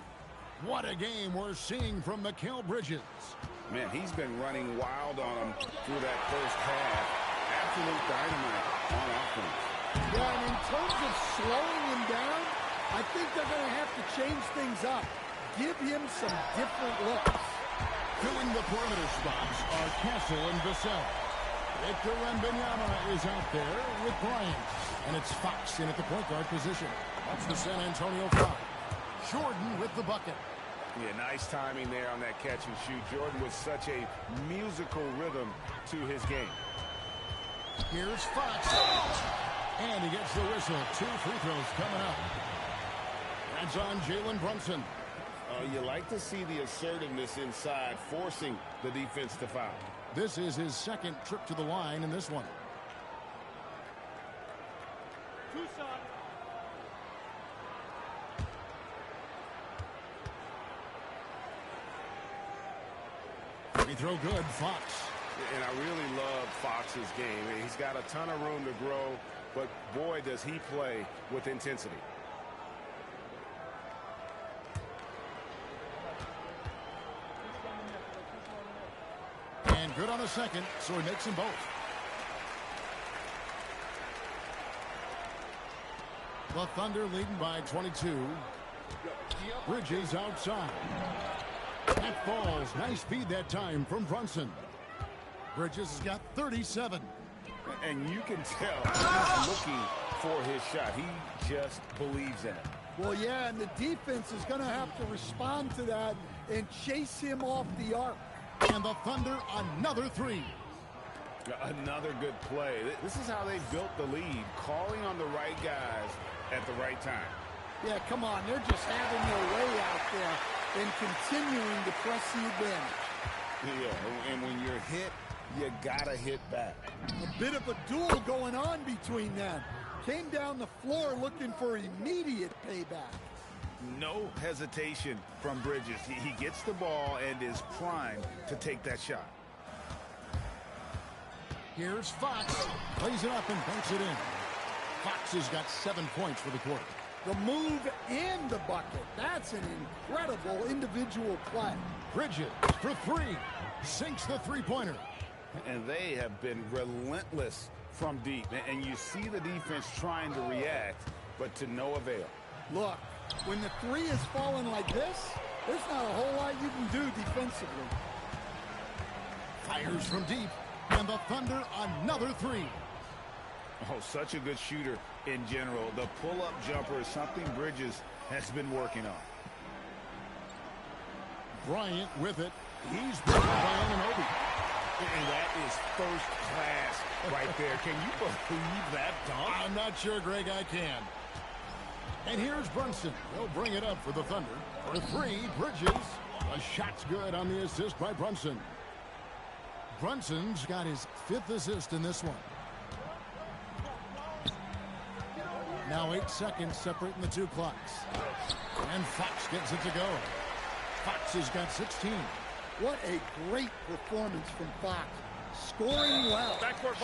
What a game we're seeing from Mikal Bridges. Man, he's been running wild on him through that first half. Absolute dynamite on offense. Yeah, and in terms of slowing him down, I think they're going to have to change things up. Give him some different looks. Filling the perimeter spots are Castle and Vassell. Victor Wembanyama is out there with Bryant. And it's Fox in at the point guard position. That's the San Antonio Fox. Jordan with the bucket. Yeah, nice timing there on that catch and shoot. Jordan with such a musical rhythm to his game. Here's Fox. And he gets the whistle. 2 free throws coming up. That's on Jalen Brunson. You like to see the assertiveness inside, forcing the defense to foul. This is his second trip to the line in this one. Free throw good, Fox. And I really love Fox's game. He's got a ton of room to grow, but boy, does he play with intensity. And good on the second, so he makes them both. The Thunder leading by 22. Bridges outside. That falls. Nice feed that time from Brunson. Bridges has got 37. And you can tell he's looking for his shot. He just believes in it. Well, yeah, and the defense is going to have to respond to that and chase him off the arc. And the Thunder, another 3. Another good play. This is how they built the lead, calling on the right guys at the right time. Yeah, come on. They're just having their way out there and continuing to press the advantage. Yeah, and when you're hit, you got to hit back. A bit of a duel going on between them. Came down the floor looking for immediate payback. No hesitation from Bridges. He gets the ball and is primed to take that shot. Here's Fox. Plays it up and banks it in. Fox has got 7 points for the quarter. The move and the bucket. That's an incredible individual play. Bridges for 3. Sinks the three-pointer. And they have been relentless from deep. And you see the defense trying to react, but to no avail. Look, when the 3 is falling like this, there's not a whole lot you can do defensively. Fires from deep. And the Thunder, another 3. Oh, such a good shooter in general. The pull-up jumper is something Bridges has been working on. Bryant with it. He's blocked by Anunoby. And that is first class right there. Can you believe that dunk? I'm not sure, Greg, I can. And here's Brunson. He'll bring it up for the Thunder. For 3, Bridges. A shot's good on the assist by Brunson. Brunson's got his 5th assist in this one. Now 8 seconds separating the 2 clocks. And Fox gets it to go. Fox has got 16. What a great performance from Fox. Scoring well. Backcourt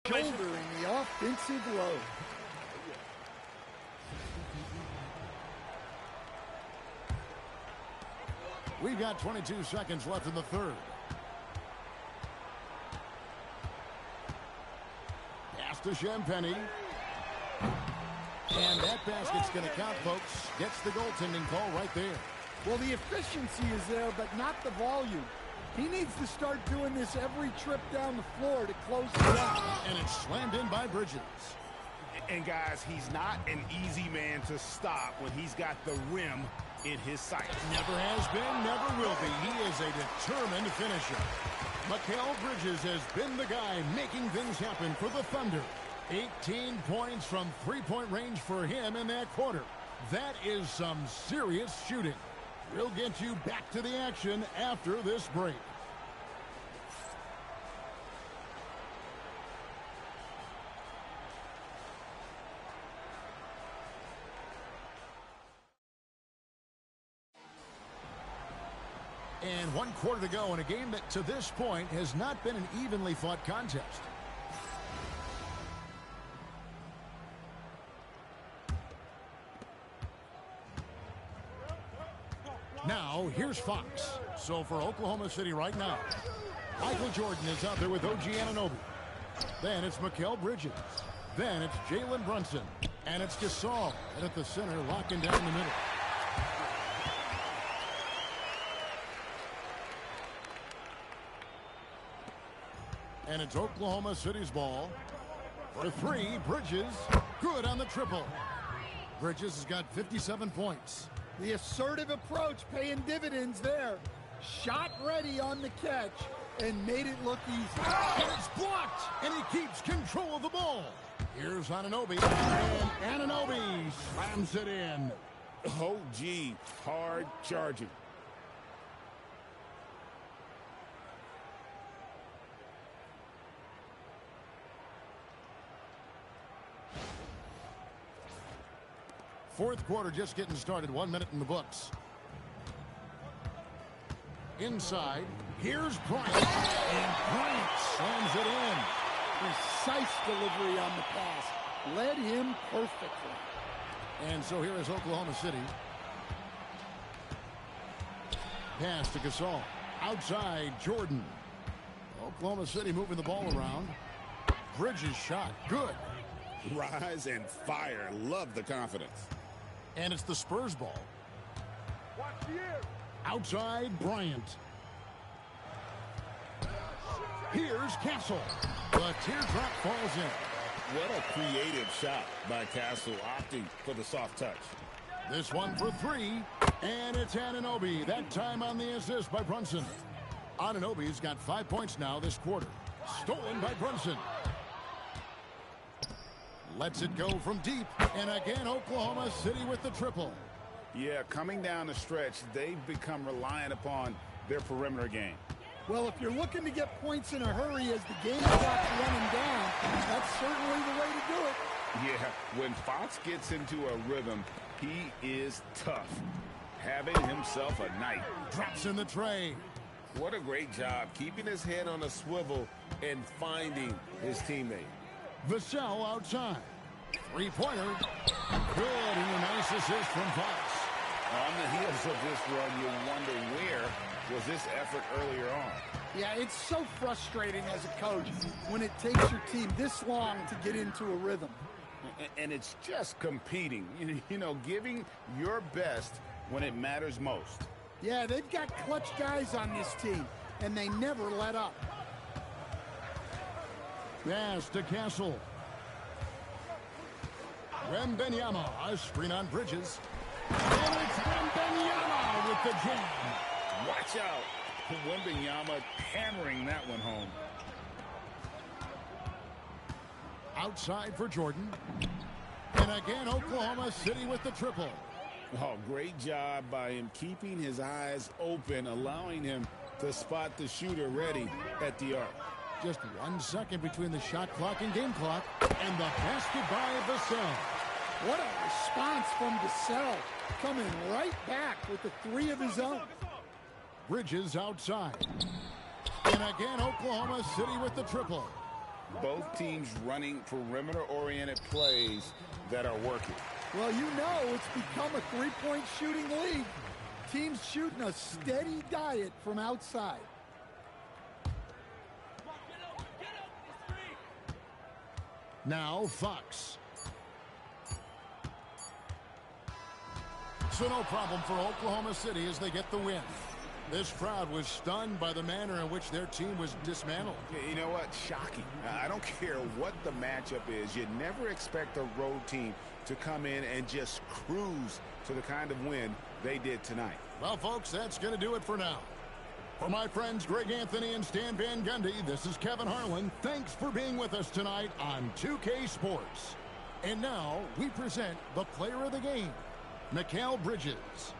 Shouldering the offensive load. We've got 22 seconds left in the third. Pass to Champagny. And that basket's going to count, folks. Gets the goaltending call right there. Well, the efficiency is there, but not the volume. He needs to start doing this every trip down the floor to close it out. And it's slammed in by Bridges. And, guys, he's not an easy man to stop when he's got the rim in his sights. Never has been, never will be. He is a determined finisher. Mikal Bridges has been the guy making things happen for the Thunder. 18 points from three-point range for him in that quarter. That is some serious shooting. We'll get you back to the action after this break. And 1 quarter to go in a game that to this point has not been an evenly fought contest. Now, here's Fox. So for Oklahoma City right now, Michael Jordan is out there with OG Anunoby. Then it's Mikal Bridges. Then it's Jalen Brunson. And it's Gasol. And at the center, locking down the middle. And it's Oklahoma City's ball. For three, Bridges. Good on the triple. Bridges has got 57 points. The assertive approach paying dividends there. Shot ready on the catch and made it look easy. And it's blocked, and he keeps control of the ball. Here's Anunoby, and Anunoby slams it in. OG, hard charging. Fourth quarter just getting started. 1 minute in the books. Inside, here's Bryant. And Bryant slams it in. Precise delivery on the pass. Led him perfectly. And so here is Oklahoma City. Pass to Gasol. Outside, Jordan. Oklahoma City moving the ball around. Bridges shot. Good. Rise and fire. Love the confidence. And it's the Spurs ball. Outside, Bryant. Here's Castle. The teardrop falls in. What a creative shot by Castle, opting for the soft touch. This one for three, and it's Anunoby. That time on the assist by Brunson. Anunoby's got 5 points now this quarter. Stolen by Brunson. Lets it go from deep, and again Oklahoma City with the triple. Yeah, coming down the stretch, they've become reliant upon their perimeter game. Well, if you're looking to get points in a hurry as the game clock's running down, that's certainly the way to do it. Yeah, when Fox gets into a rhythm, he is tough. Having himself a night. Drops in the tray. What a great job keeping his head on a swivel and finding his teammate. Vassell outside. Three-pointer. Good, and a nice assist from Fox. On the heels of this run, you wonder where was this effort earlier on. Yeah, it's so frustrating as a coach when it takes your team this long to get into a rhythm. And it's just competing, you know, giving your best when it matters most. Yeah, they've got clutch guys on this team, and they never let up. Pass to Castle. Wembanyama, a screen on Bridges. And it's Wembanyama with the jam. Watch out. Wembanyama hammering that one home. Outside for Jordan. And again, Oklahoma City with the triple. Oh, great job by him keeping his eyes open, allowing him to spot the shooter ready at the arc. Just 1 second between the shot clock and game clock. And the basket by Vassell. What a response from Vassell, coming right back with the three of his own. Bridges outside. And again, Oklahoma City with the triple. Both teams running perimeter-oriented plays that are working. Well, you know it's become a three-point shooting league. Teams shooting a steady diet from outside. Now Fox. So no problem for Oklahoma City as they get the win. This crowd was stunned by the manner in which their team was dismantled. You know what? Shocking. I don't care what the matchup is. You never expect a road team to come in and just cruise to the kind of win they did tonight. Well, folks, that's going to do it for now. For my friends Greg Anthony and Stan Van Gundy, this is Kevin Harlan. Thanks for being with us tonight on 2K Sports. And now we present the player of the game, Mikal Bridges.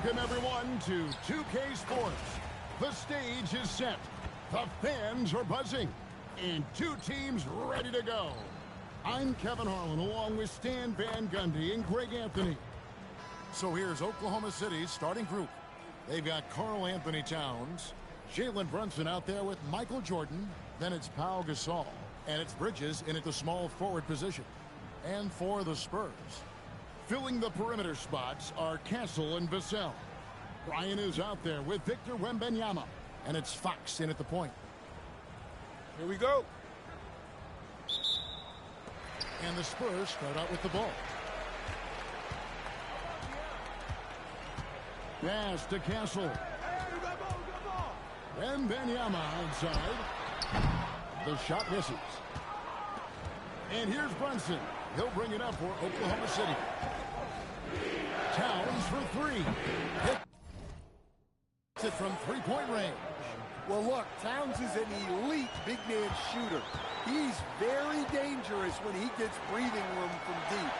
Welcome, everyone, to 2K Sports. The stage is set. The fans are buzzing. And two teams ready to go. I'm Kevin Harlan, along with Stan Van Gundy and Greg Anthony. So here's Oklahoma City's starting group. They've got Karl Anthony Towns, Jalen Brunson out there with Michael Jordan. Then it's Pau Gasol. And it's Bridges in at the small forward position. And for the Spurs, filling the perimeter spots are Castle and Vassell. Bryant is out there with Victor Wembanyama. And it's Fox in at the point. Here we go. And the Spurs start out with the ball. Pass to Castle. Wembanyama outside. The shot misses. And here's Brunson. He'll bring it up for Oklahoma City. Towns for three. Hits it from three-point range. Well, look, Towns is an elite big-man shooter. He's very dangerous when he gets breathing room from deep.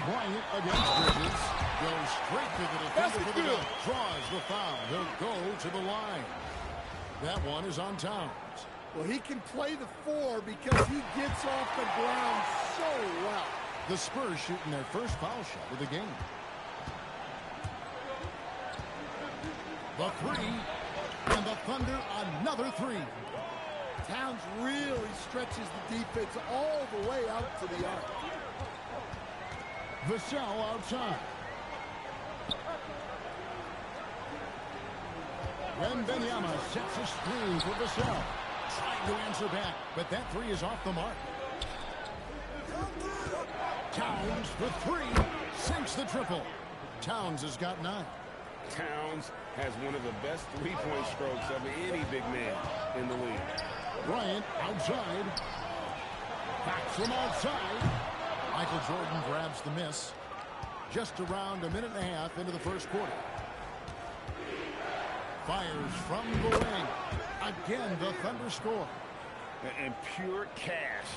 Bryant against Bridges. Goes straight to the defender for the dunk. Draws the foul. He'll go to the line. That one is on Towns. Well, he can play the four because he gets off the ground so well. The Spurs shooting their first foul shot of the game. The three, and the Thunder another three. Towns really stretches the defense all the way out to the arc. Vassell outside. Wembanyama sets a screen for Vassell. Trying to answer back, but that three is off the mark. Towns for three, sinks the triple. Towns has got 9. Towns has one of the best three-point strokes of any big man in the league. Bryant outside. Back from outside. Michael Jordan grabs the miss. Just around a minute and a half into the first quarter. Fires from the wing. Again, the Thunder score. And pure cash.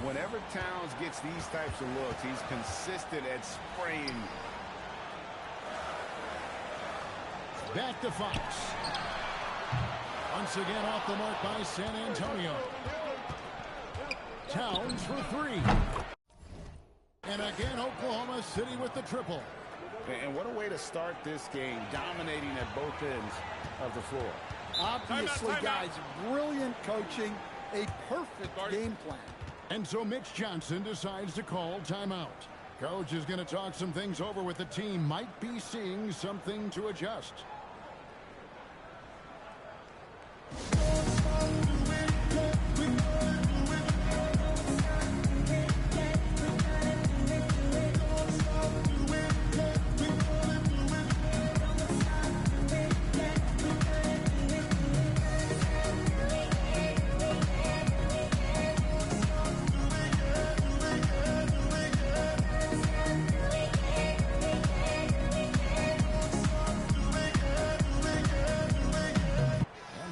Whenever Towns gets these types of looks, he's consistent at spraying. Back to Fox. Once again off the mark by San Antonio. Towns for three. And again, Oklahoma City with the triple. And what a way to start this game, dominating at both ends of the floor. Obviously, guys, brilliant coaching, a perfect game plan. And so Mitch Johnson decides to call timeout. Coach is going to talk some things over with the team. Might be seeing something to adjust.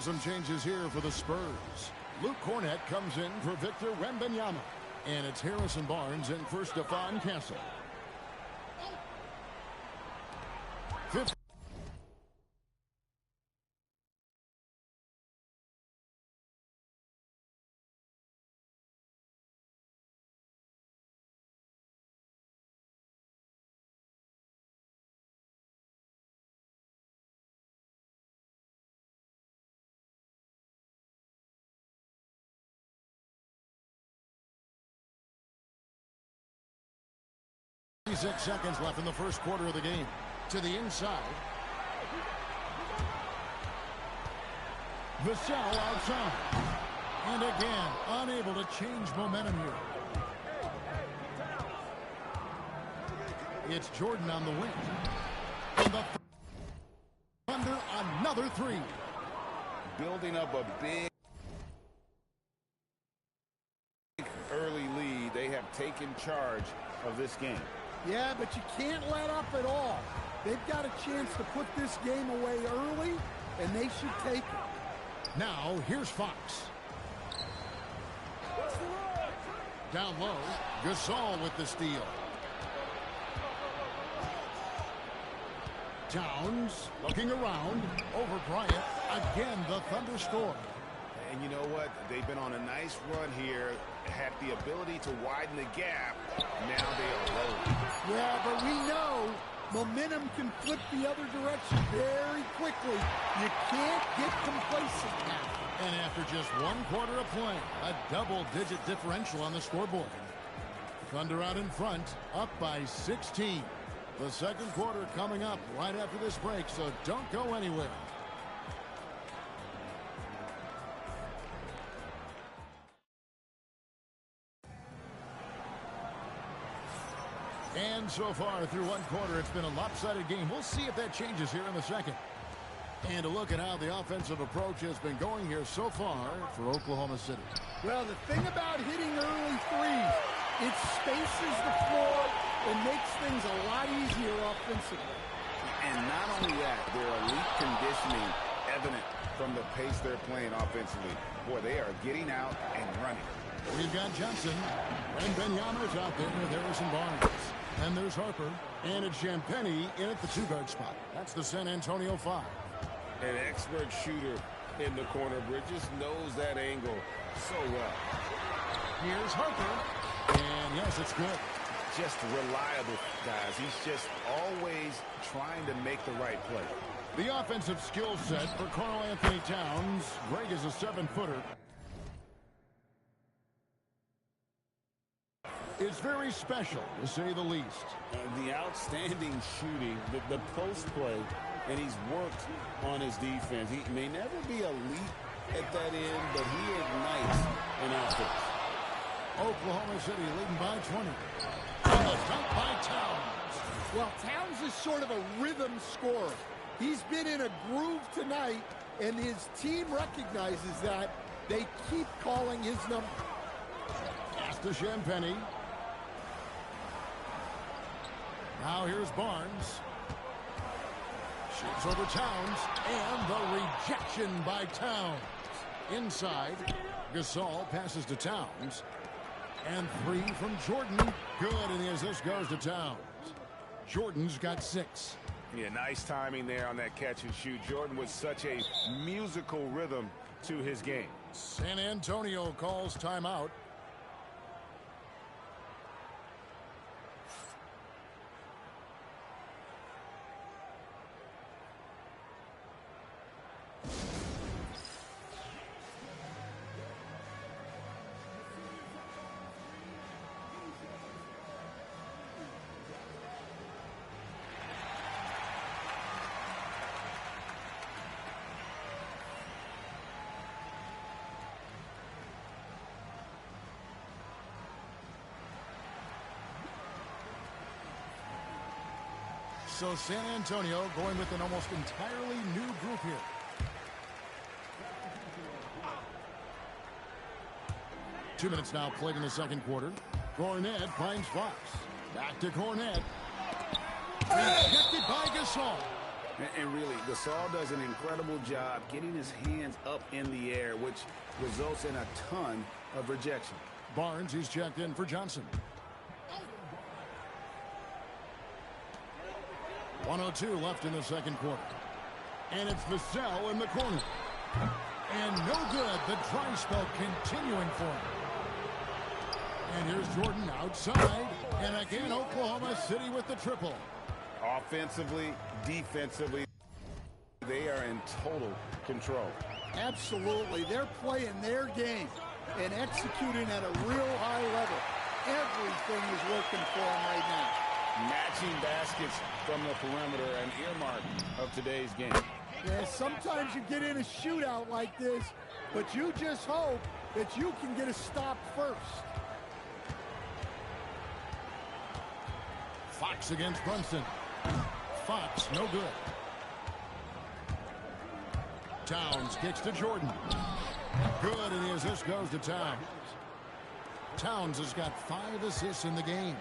Some changes here for the Spurs. Luke Cornett comes in for Victor Wembanyama. And it's Harrison Barnes in for Stephon Castle. Fifth. 6 seconds left in the first quarter of the game. To the inside. Vassell outside. And again, unable to change momentum here. It's Jordan on the wing. And the Thunder another three. Building up a big early lead. They have taken charge of this game. Yeah, but you can't let up at all. They've got a chance to put this game away early, and they should take it. Now, here's Fox. Down low, Gasol with the steal. Towns looking around over Bryant. Again, the Thunder score. And you know what? They've been on a nice run here, had the ability to widen the gap. Now they are rolling. Yeah, but we know momentum can flip the other direction very quickly. You can't get complacent now. And after just 1 quarter of play, a double-digit differential on the scoreboard. Thunder out in front, up by 16. The second quarter coming up right after this break, so don't go anywhere. And so far through 1 quarter, it's been a lopsided game. We'll see if that changes here in the second. And a look at how the offensive approach has been going here so far for Oklahoma City. Well, the thing about hitting early threes, it spaces the floor and makes things a lot easier offensively. And not only that, their elite conditioning evident from the pace they're playing offensively. Boy, they are getting out and running. We've got Johnson, and Benyama's out there with Harrison Barnes. And there's Harper, and it's Champagnie in at the 2-guard spot. That's the San Antonio 5. An expert shooter in the corner. Bridges knows that angle so well. Here's Harper, and yes, it's good. Just reliable, guys. He's just always trying to make the right play. The offensive skill set for Karl Anthony Towns. Greg is a 7-footer. It's very special, to say the least. The outstanding shooting, the post play, and he's worked on his defense. He may never be elite at that end, but he ignites an offense. Oklahoma City leading by 20. And the dunk by Towns. Well, Towns is sort of a rhythm scorer. He's been in a groove tonight, and his team recognizes that. They keep calling his number. Pass to Champagnie. Now here's Barnes. Shoots over Towns, and the rejection by Towns. Inside, Gasol passes to Towns. And 3 from Jordan. Good, and the assist goes to Towns. Jordan's got 6. Yeah, nice timing there on that catch and shoot. Jordan with such a musical rhythm to his game. San Antonio calls timeout. So San Antonio going with an almost entirely new group here. Two minutes now played in the second quarter. Cornet finds Fox. Back to Cornet. Rejected by Gasol. And really, Gasol does an incredible job getting his hands up in the air, which results in a ton of rejection. Barnes, he's checked in for Johnson. 1:02 left in the second quarter. And it's Vassell in the corner. And no good. The dry spell continuing for him. And here's Jordan outside. And again, Oklahoma City with the triple. Offensively, defensively, they are in total control. Absolutely. They're playing their game and executing at a real high level. Everything is working for them right now. Matching baskets from the perimeter, an earmark of today's game. Yeah, sometimes you get in a shootout like this, but you just hope that you can get a stop first. Fox against Brunson. Fox, no good. Towns kicks to Jordan. Good, and the assist goes to Towns. Towns has got 5 assists in the game.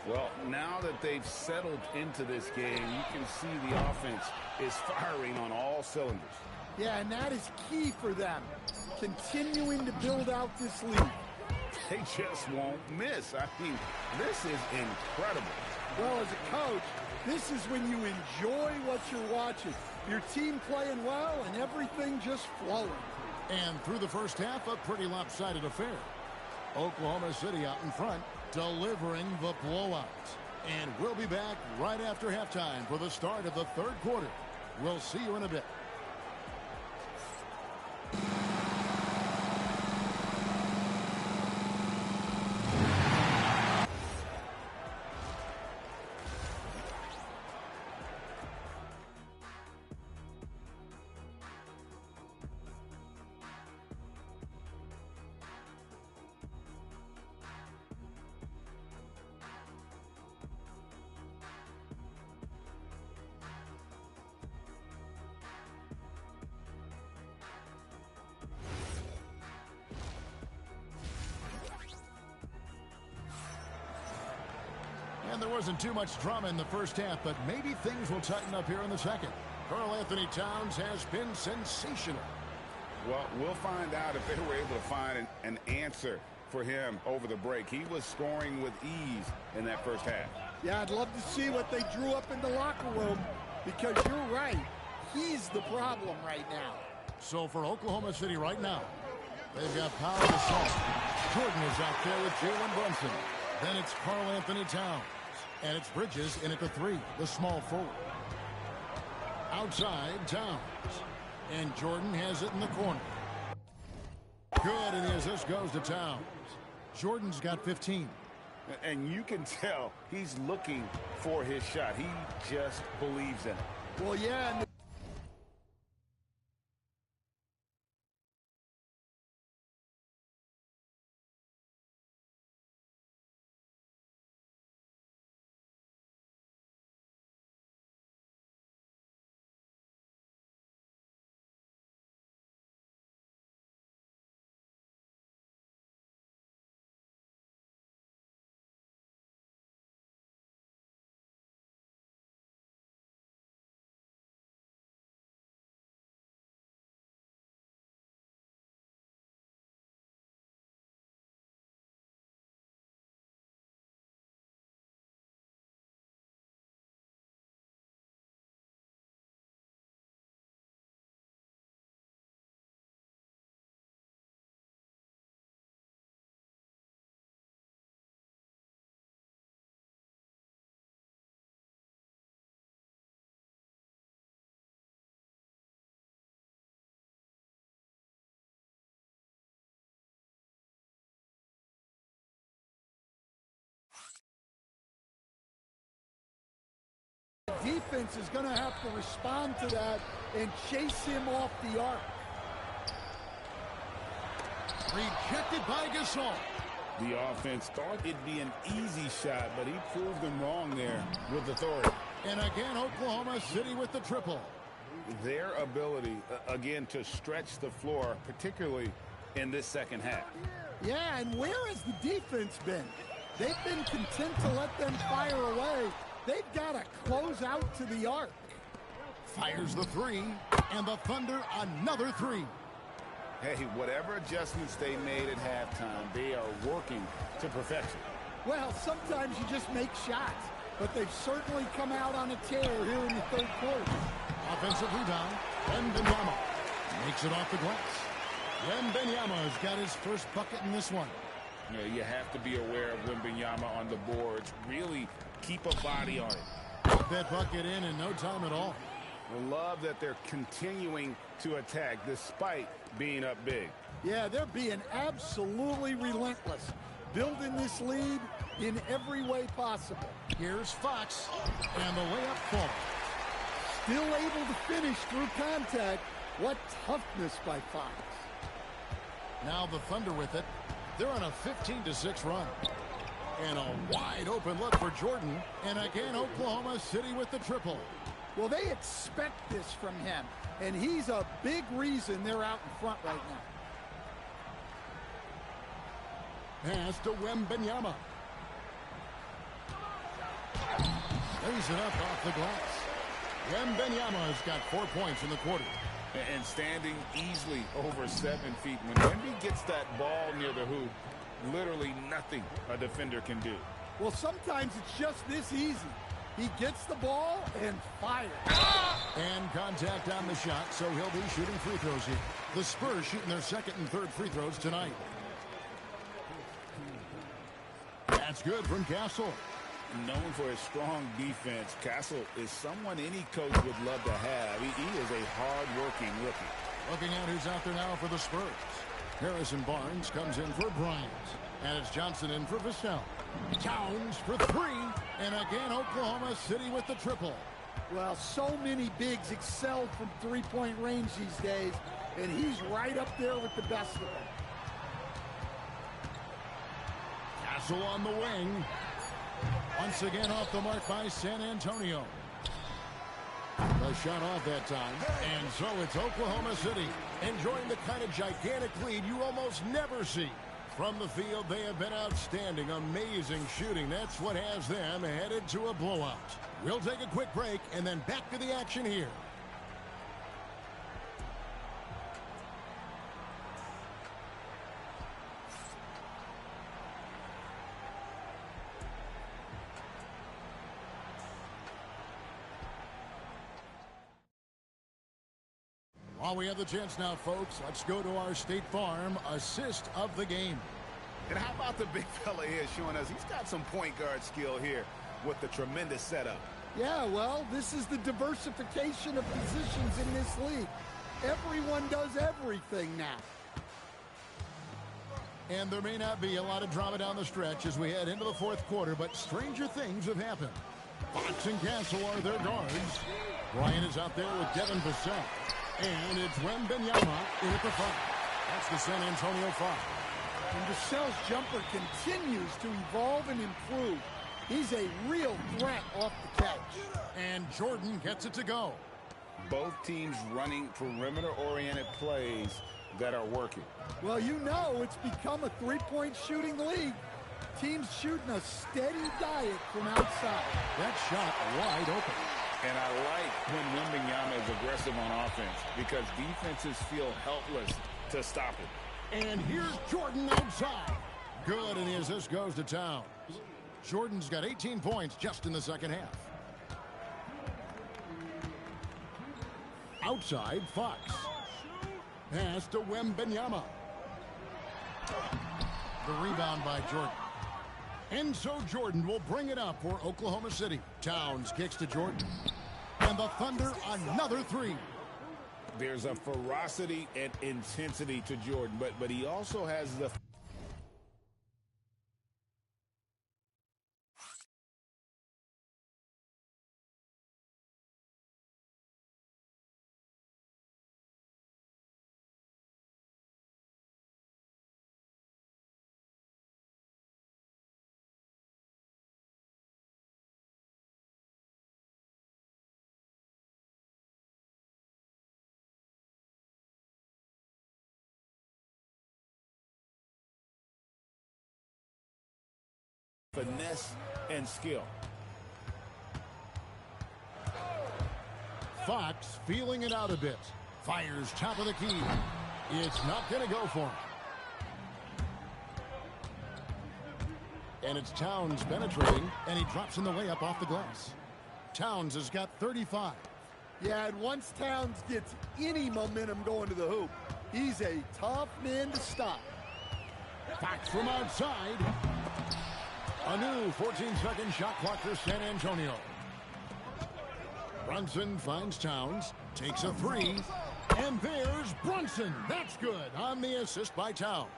Well, now that they've settled into this game, you can see the offense is firing on all cylinders. Yeah, and that is key for them. Continuing to build out this lead. they just won't miss. I mean, this is incredible. Well, as a coach, this is when you enjoy what you're watching. Your team playing well and everything just flowing. And through the first half, a pretty lopsided affair. Oklahoma City out in front, delivering the blowout. And we'll be back right after halftime for the start of the third quarter. We'll see you in a bit. And there wasn't too much drama in the first half, but maybe things will tighten up here in the second. Karl-Anthony Towns has been sensational. Well, we'll find out if they were able to find an answer for him over the break. He was scoring with ease in that first half. Yeah, I'd love to see what they drew up in the locker room, because you're right. He's the problem right now. So for Oklahoma City right now, they've got Pau Gasol. Jordan is out there with Jalen Brunson. Then it's Karl-Anthony Towns. And it's Bridges in at the three, the small forward. Outside, Towns. And Jordan has it in the corner. Good, and the assist goes to Towns. Jordan's got 15. And you can tell he's looking for his shot. He just believes in it. Well, yeah. Defense is going to have to respond to that and chase him off the arc. Rejected by Gasol. The offense thought it'd be an easy shot, but he proved them wrong there with authority. And again, Oklahoma City with the triple. Their ability, again, to stretch the floor, particularly in this second half. Yeah, and where has the defense been? They've been content to let them fire away. They've got to close out to the arc. Fires the three, and the Thunder another three. Hey, whatever adjustments they made at halftime, they are working to perfection. Well, sometimes you just make shots, but they've certainly come out on a tear here in the third quarter. Offensive rebound, Wembanyama makes it off the glass. Wembanyama's got his first bucket in this one. You know, you have to be aware of Wembanyama on the boards. Really keep a body on it. Got that bucket in no time at all. I love that they're continuing to attack despite being up big. Yeah, they're being absolutely relentless, building this lead in every way possible. Here's Fox, and the layup falls. Still able to finish through contact. What toughness by Fox. Now the Thunder with it. They're on a 15-6 run. And a wide open look for Jordan. And again, Oklahoma City with the triple. Well, they expect this from him. And he's a big reason they're out in front right now. Pass to Wembanyama. Lays it up off the glass. Wembanyama's got 4 points in the quarter. And standing easily over 7 feet. When Wemby gets that ball near the hoop, literally nothing a defender can do. Well, sometimes it's just this easy. He gets the ball and fires. And contact on the shot, so he'll be shooting free throws here. The Spurs shooting their second and third free throws tonight. That's good from Castle. Known for his strong defense, Castle is someone any coach would love to have. He is a hard-working rookie. Looking at who's out there now for the Spurs. Harrison Barnes comes in for Bryant. And it's Johnson in for Vassell. Towns for three. And again, Oklahoma City with the triple. Well, so many bigs excel from three-point range these days, and he's right up there with the best of them. Castle on the wing. Once again off the mark by San Antonio. A shot off that time. And so it's Oklahoma City enjoying the kind of gigantic lead you almost never see. From the field, they have been outstanding, amazing shooting. That's what has them headed to a blowout. We'll take a quick break and then back to the action here. While we have the chance now, folks, let's go to our State Farm assist of the game. And how about the big fella here showing us he's got some point guard skill here with the tremendous setup. Yeah, well, this is the diversification of positions in this league. Everyone does everything now. And there may not be a lot of drama down the stretch as we head into the fourth quarter, but stranger things have happened. Fox and Castle are their guards. Bryant is out there with Devin Vassell. And it's Wembanyama in at the front. That's the San Antonio Fox. And Vassell's jumper continues to evolve and improve. He's a real threat off the catch. And Jordan gets it to go. Both teams running perimeter-oriented plays that are working. Well, you know it's become a three-point shooting league. Teams shooting a steady diet from outside. That shot wide open. And I like when Wembanyama is aggressive on offense because defenses feel helpless to stop it. And here's Jordan outside. Good, and the assist goes to Towns. Jordan's got 18 points just in the second half. Outside, Fox. Pass to Wembanyama. The rebound by Jordan. And so Jordan will bring it up for Oklahoma City. Towns kicks to Jordan. And the Thunder another three. There's a ferocity and intensity to Jordan, but he also has the finesse and skill. Fox feeling it out a bit. Fires top of the key. It's not going to go for him. And it's Towns penetrating, and he drops in the layup off the glass. Towns has got 35. Yeah, and once Towns gets any momentum going to the hoop, he's a tough man to stop. Fox from outside. A new 14-second shot clock for San Antonio. Brunson finds Towns, takes a three, and there's Brunson. That's good on the assist by Towns.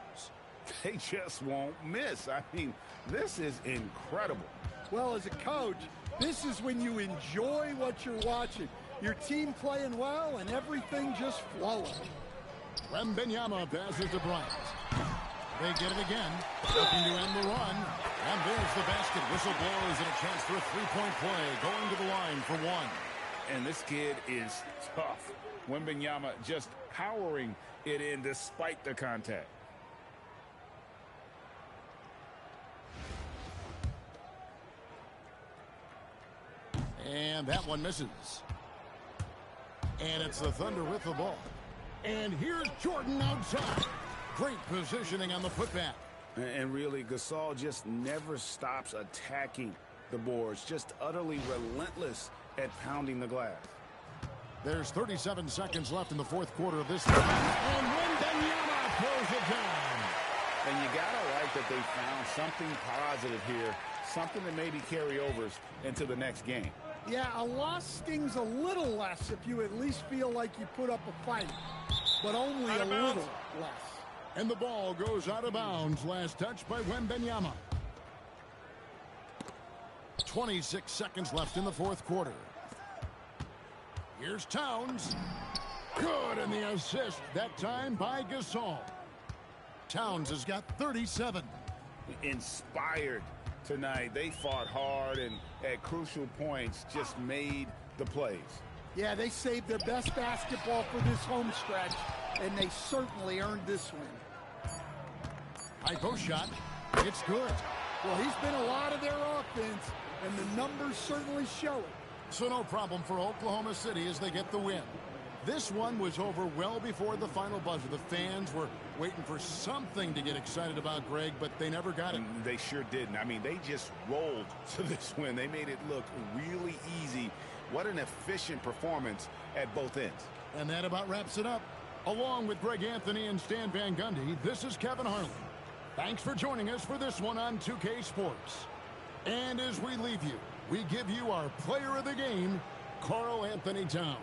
They just won't miss. I mean, this is incredible. Well, as a coach, this is when you enjoy what you're watching. Your team playing well and everything just flowing. Wembanyama passes to Bryant. They get it again, looking to end the run. And there's the basket. Whistle blows and a chance for a three-point play. Going to the line for one. And this kid is tough. Wembanyama just powering it in despite the contact. And that one misses. And it's the Thunder with the ball. And here's Jordan outside. Great positioning on the putback. And really, Gasol just never stops attacking the boards, just utterly relentless at pounding the glass. There's 37 seconds left in the fourth quarter of this one. And Wembanyama throws it down. And you got to like that they found something positive here, something that maybe carry overs into the next game. Yeah, a loss stings a little less if you at least feel like you put up a fight, but only a little less. And the ball goes out of bounds. Last touch by Wembanyama. 26 seconds left in the fourth quarter. Here's Towns. Good, and the assist, that time by Gasol. Towns has got 37. Inspired tonight. They fought hard and at crucial points just made the plays. Yeah, they saved their best basketball for this home stretch, and they certainly earned this win. High post shot. It's good. Well, he's been a lot of their offense, and the numbers certainly show it. So no problem for Oklahoma City as they get the win. This one was over well before the final buzzer. The fans were waiting for something to get excited about, Greg, but they never got it. They sure didn't. I mean, they just rolled to this win. They made it look really easy. What an efficient performance at both ends. And that about wraps it up. Along with Greg Anthony and Stan Van Gundy, this is Kevin Harlan. Thanks for joining us for this one on 2K Sports. And as we leave you, we give you our player of the game, Karl Anthony Towns.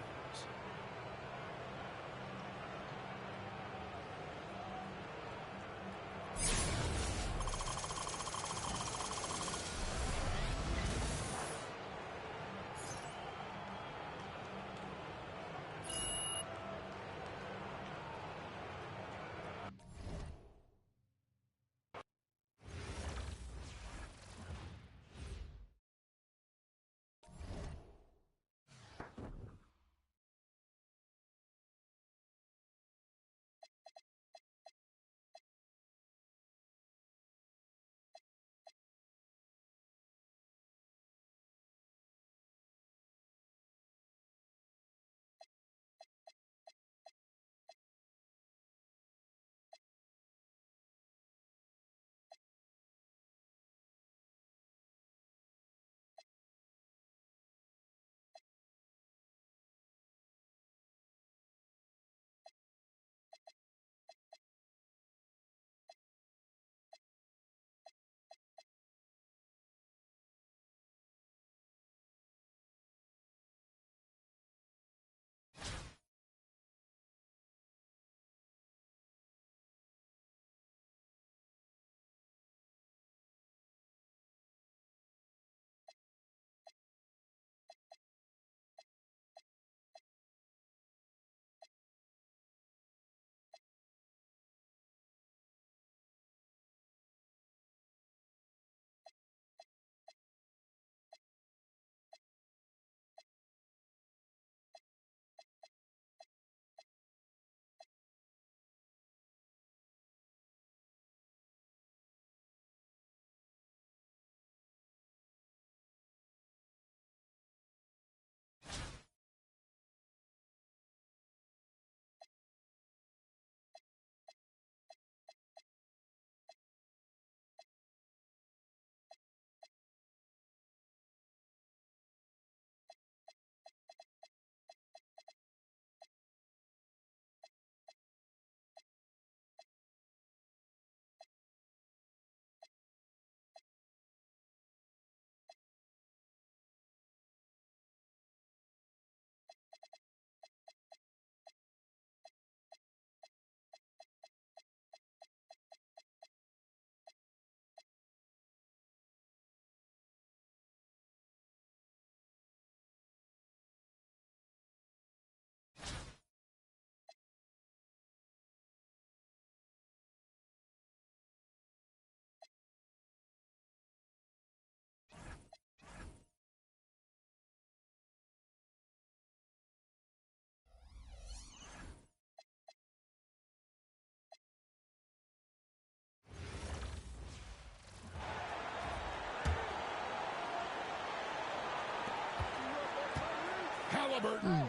Halliburton.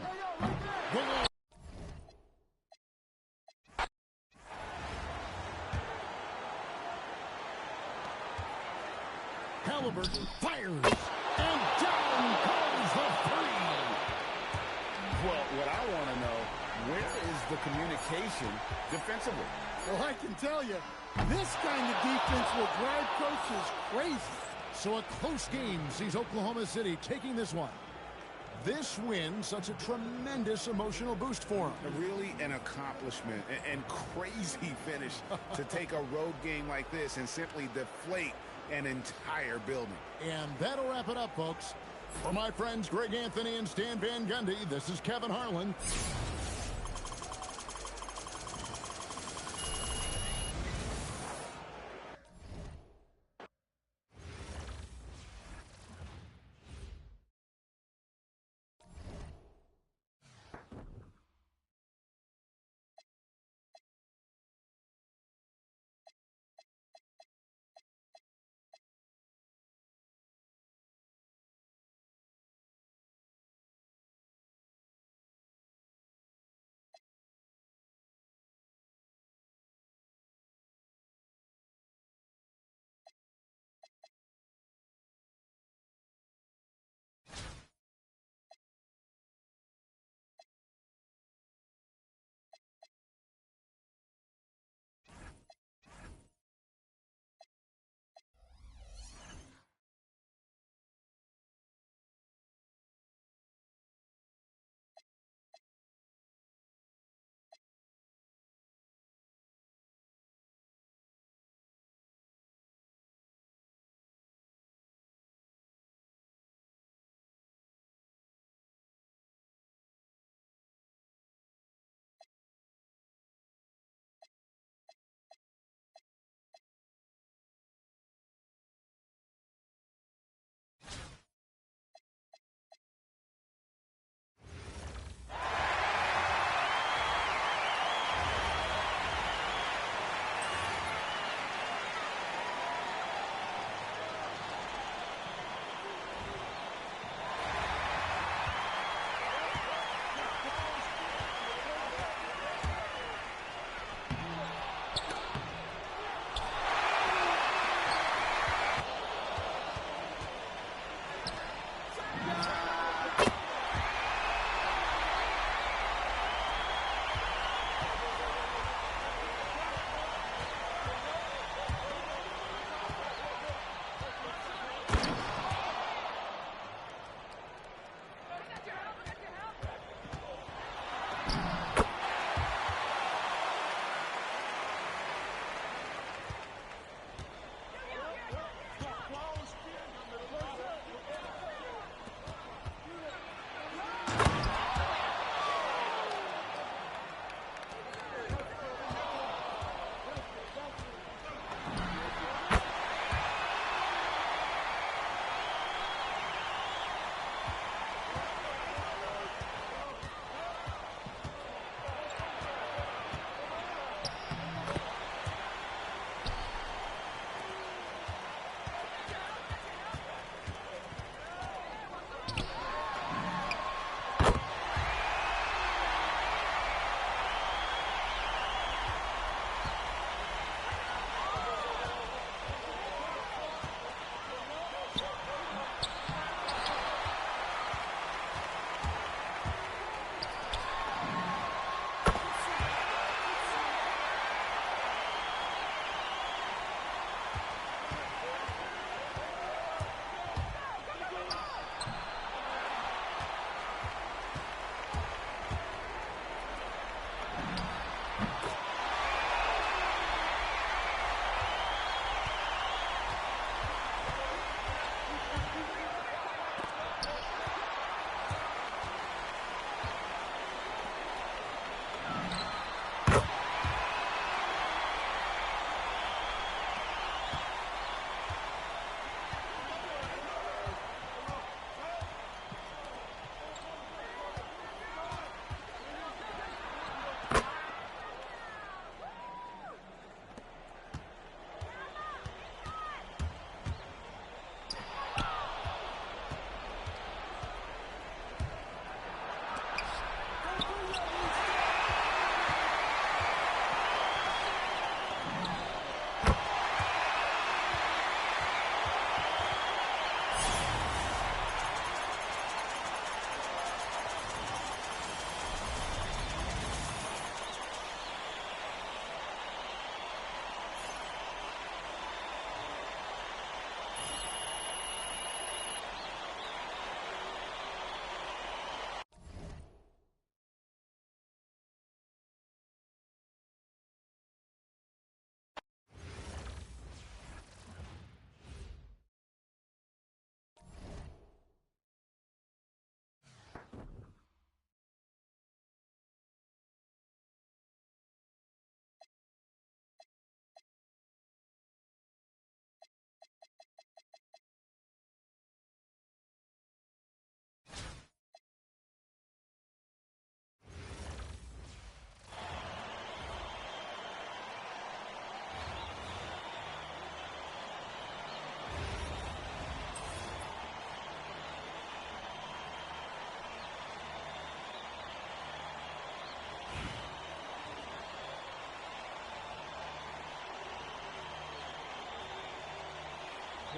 Halliburton fires. And down goes the three. Well, what I want to know, where is the communication defensively? Well, I can tell you, this kind of defense will drive coaches crazy. So a close game sees Oklahoma City taking this one. This win, such a tremendous emotional boost for them. Really an accomplishment and crazy finish to take a road game like this and simply deflate an entire building. And that'll wrap it up, folks. For my friends Greg Anthony and Stan Van Gundy, this is Kevin Harlan.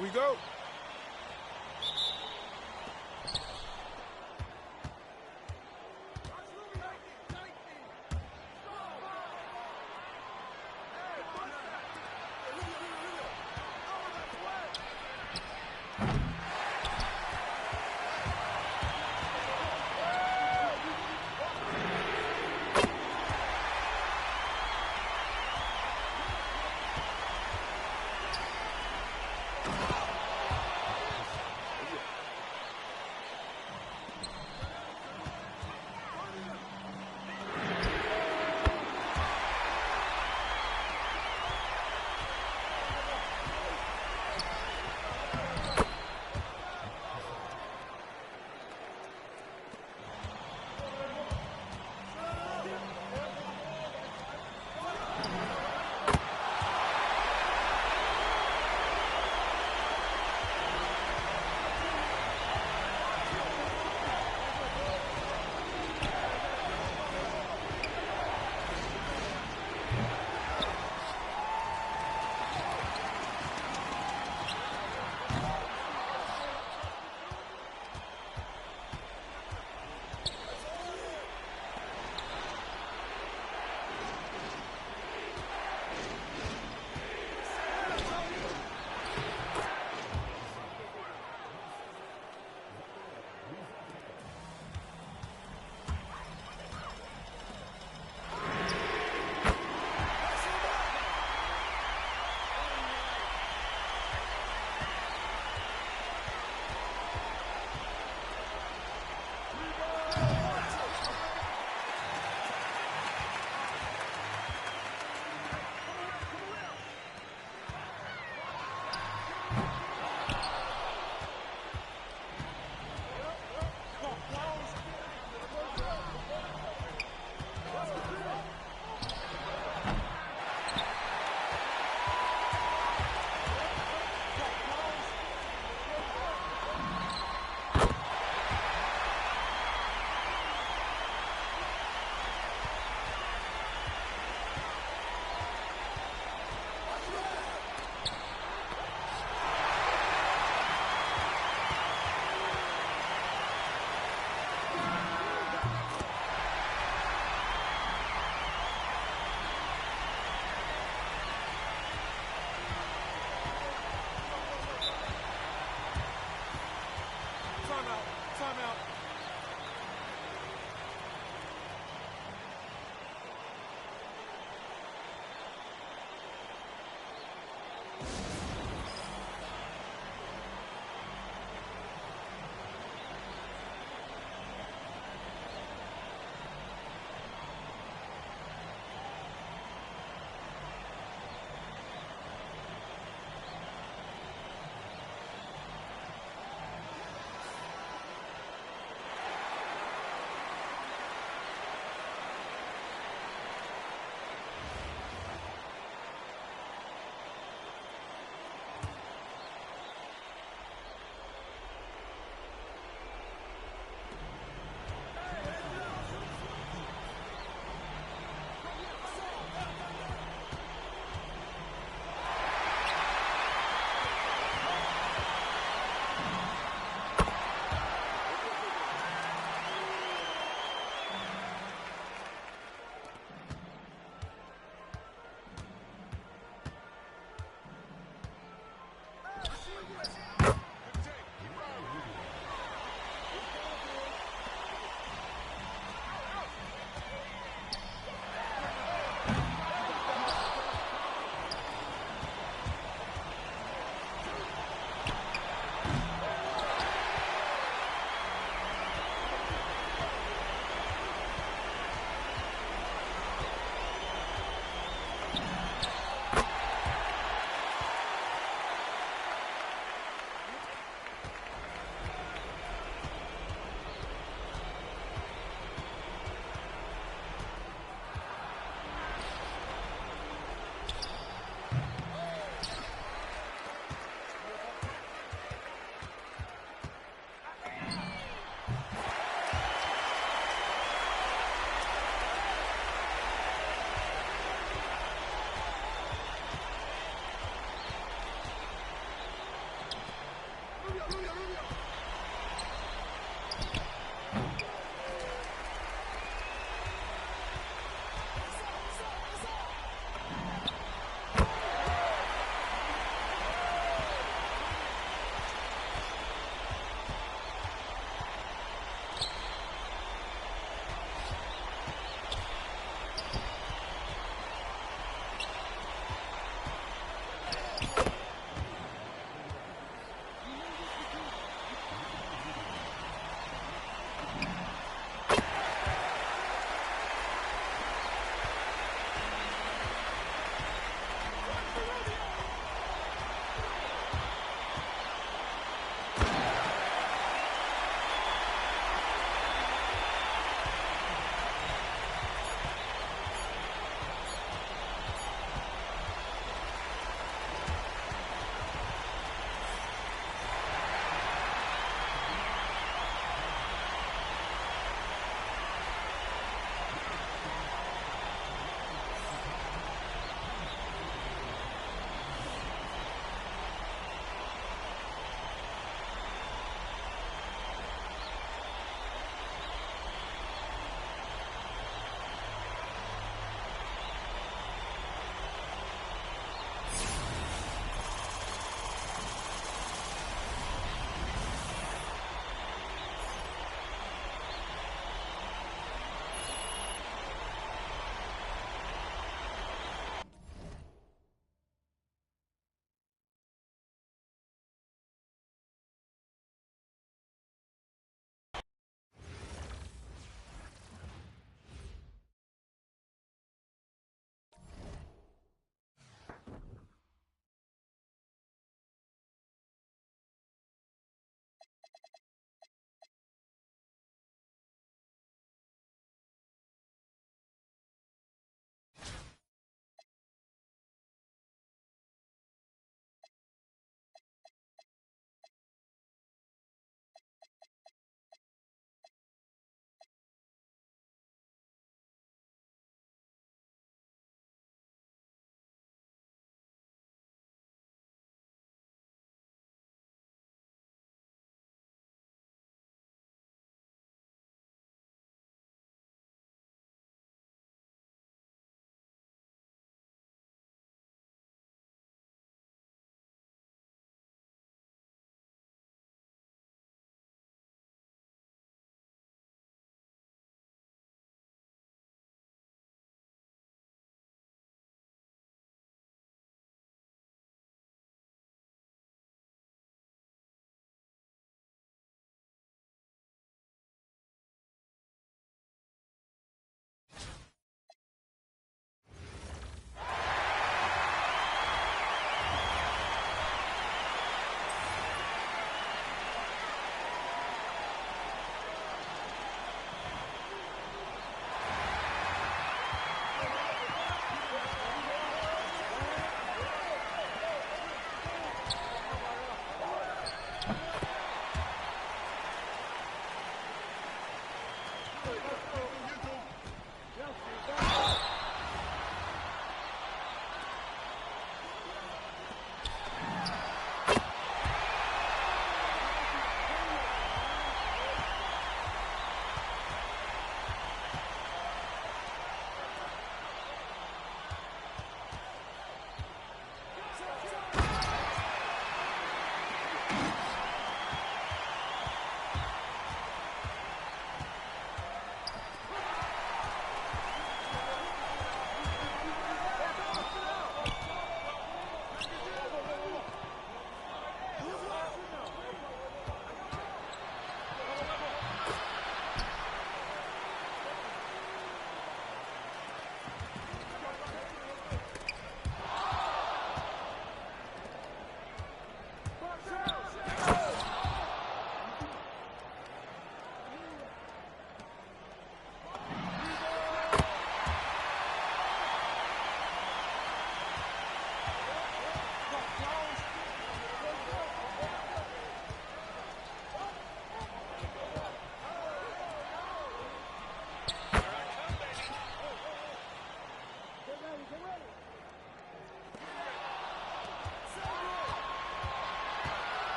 Here we go.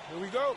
Here we go.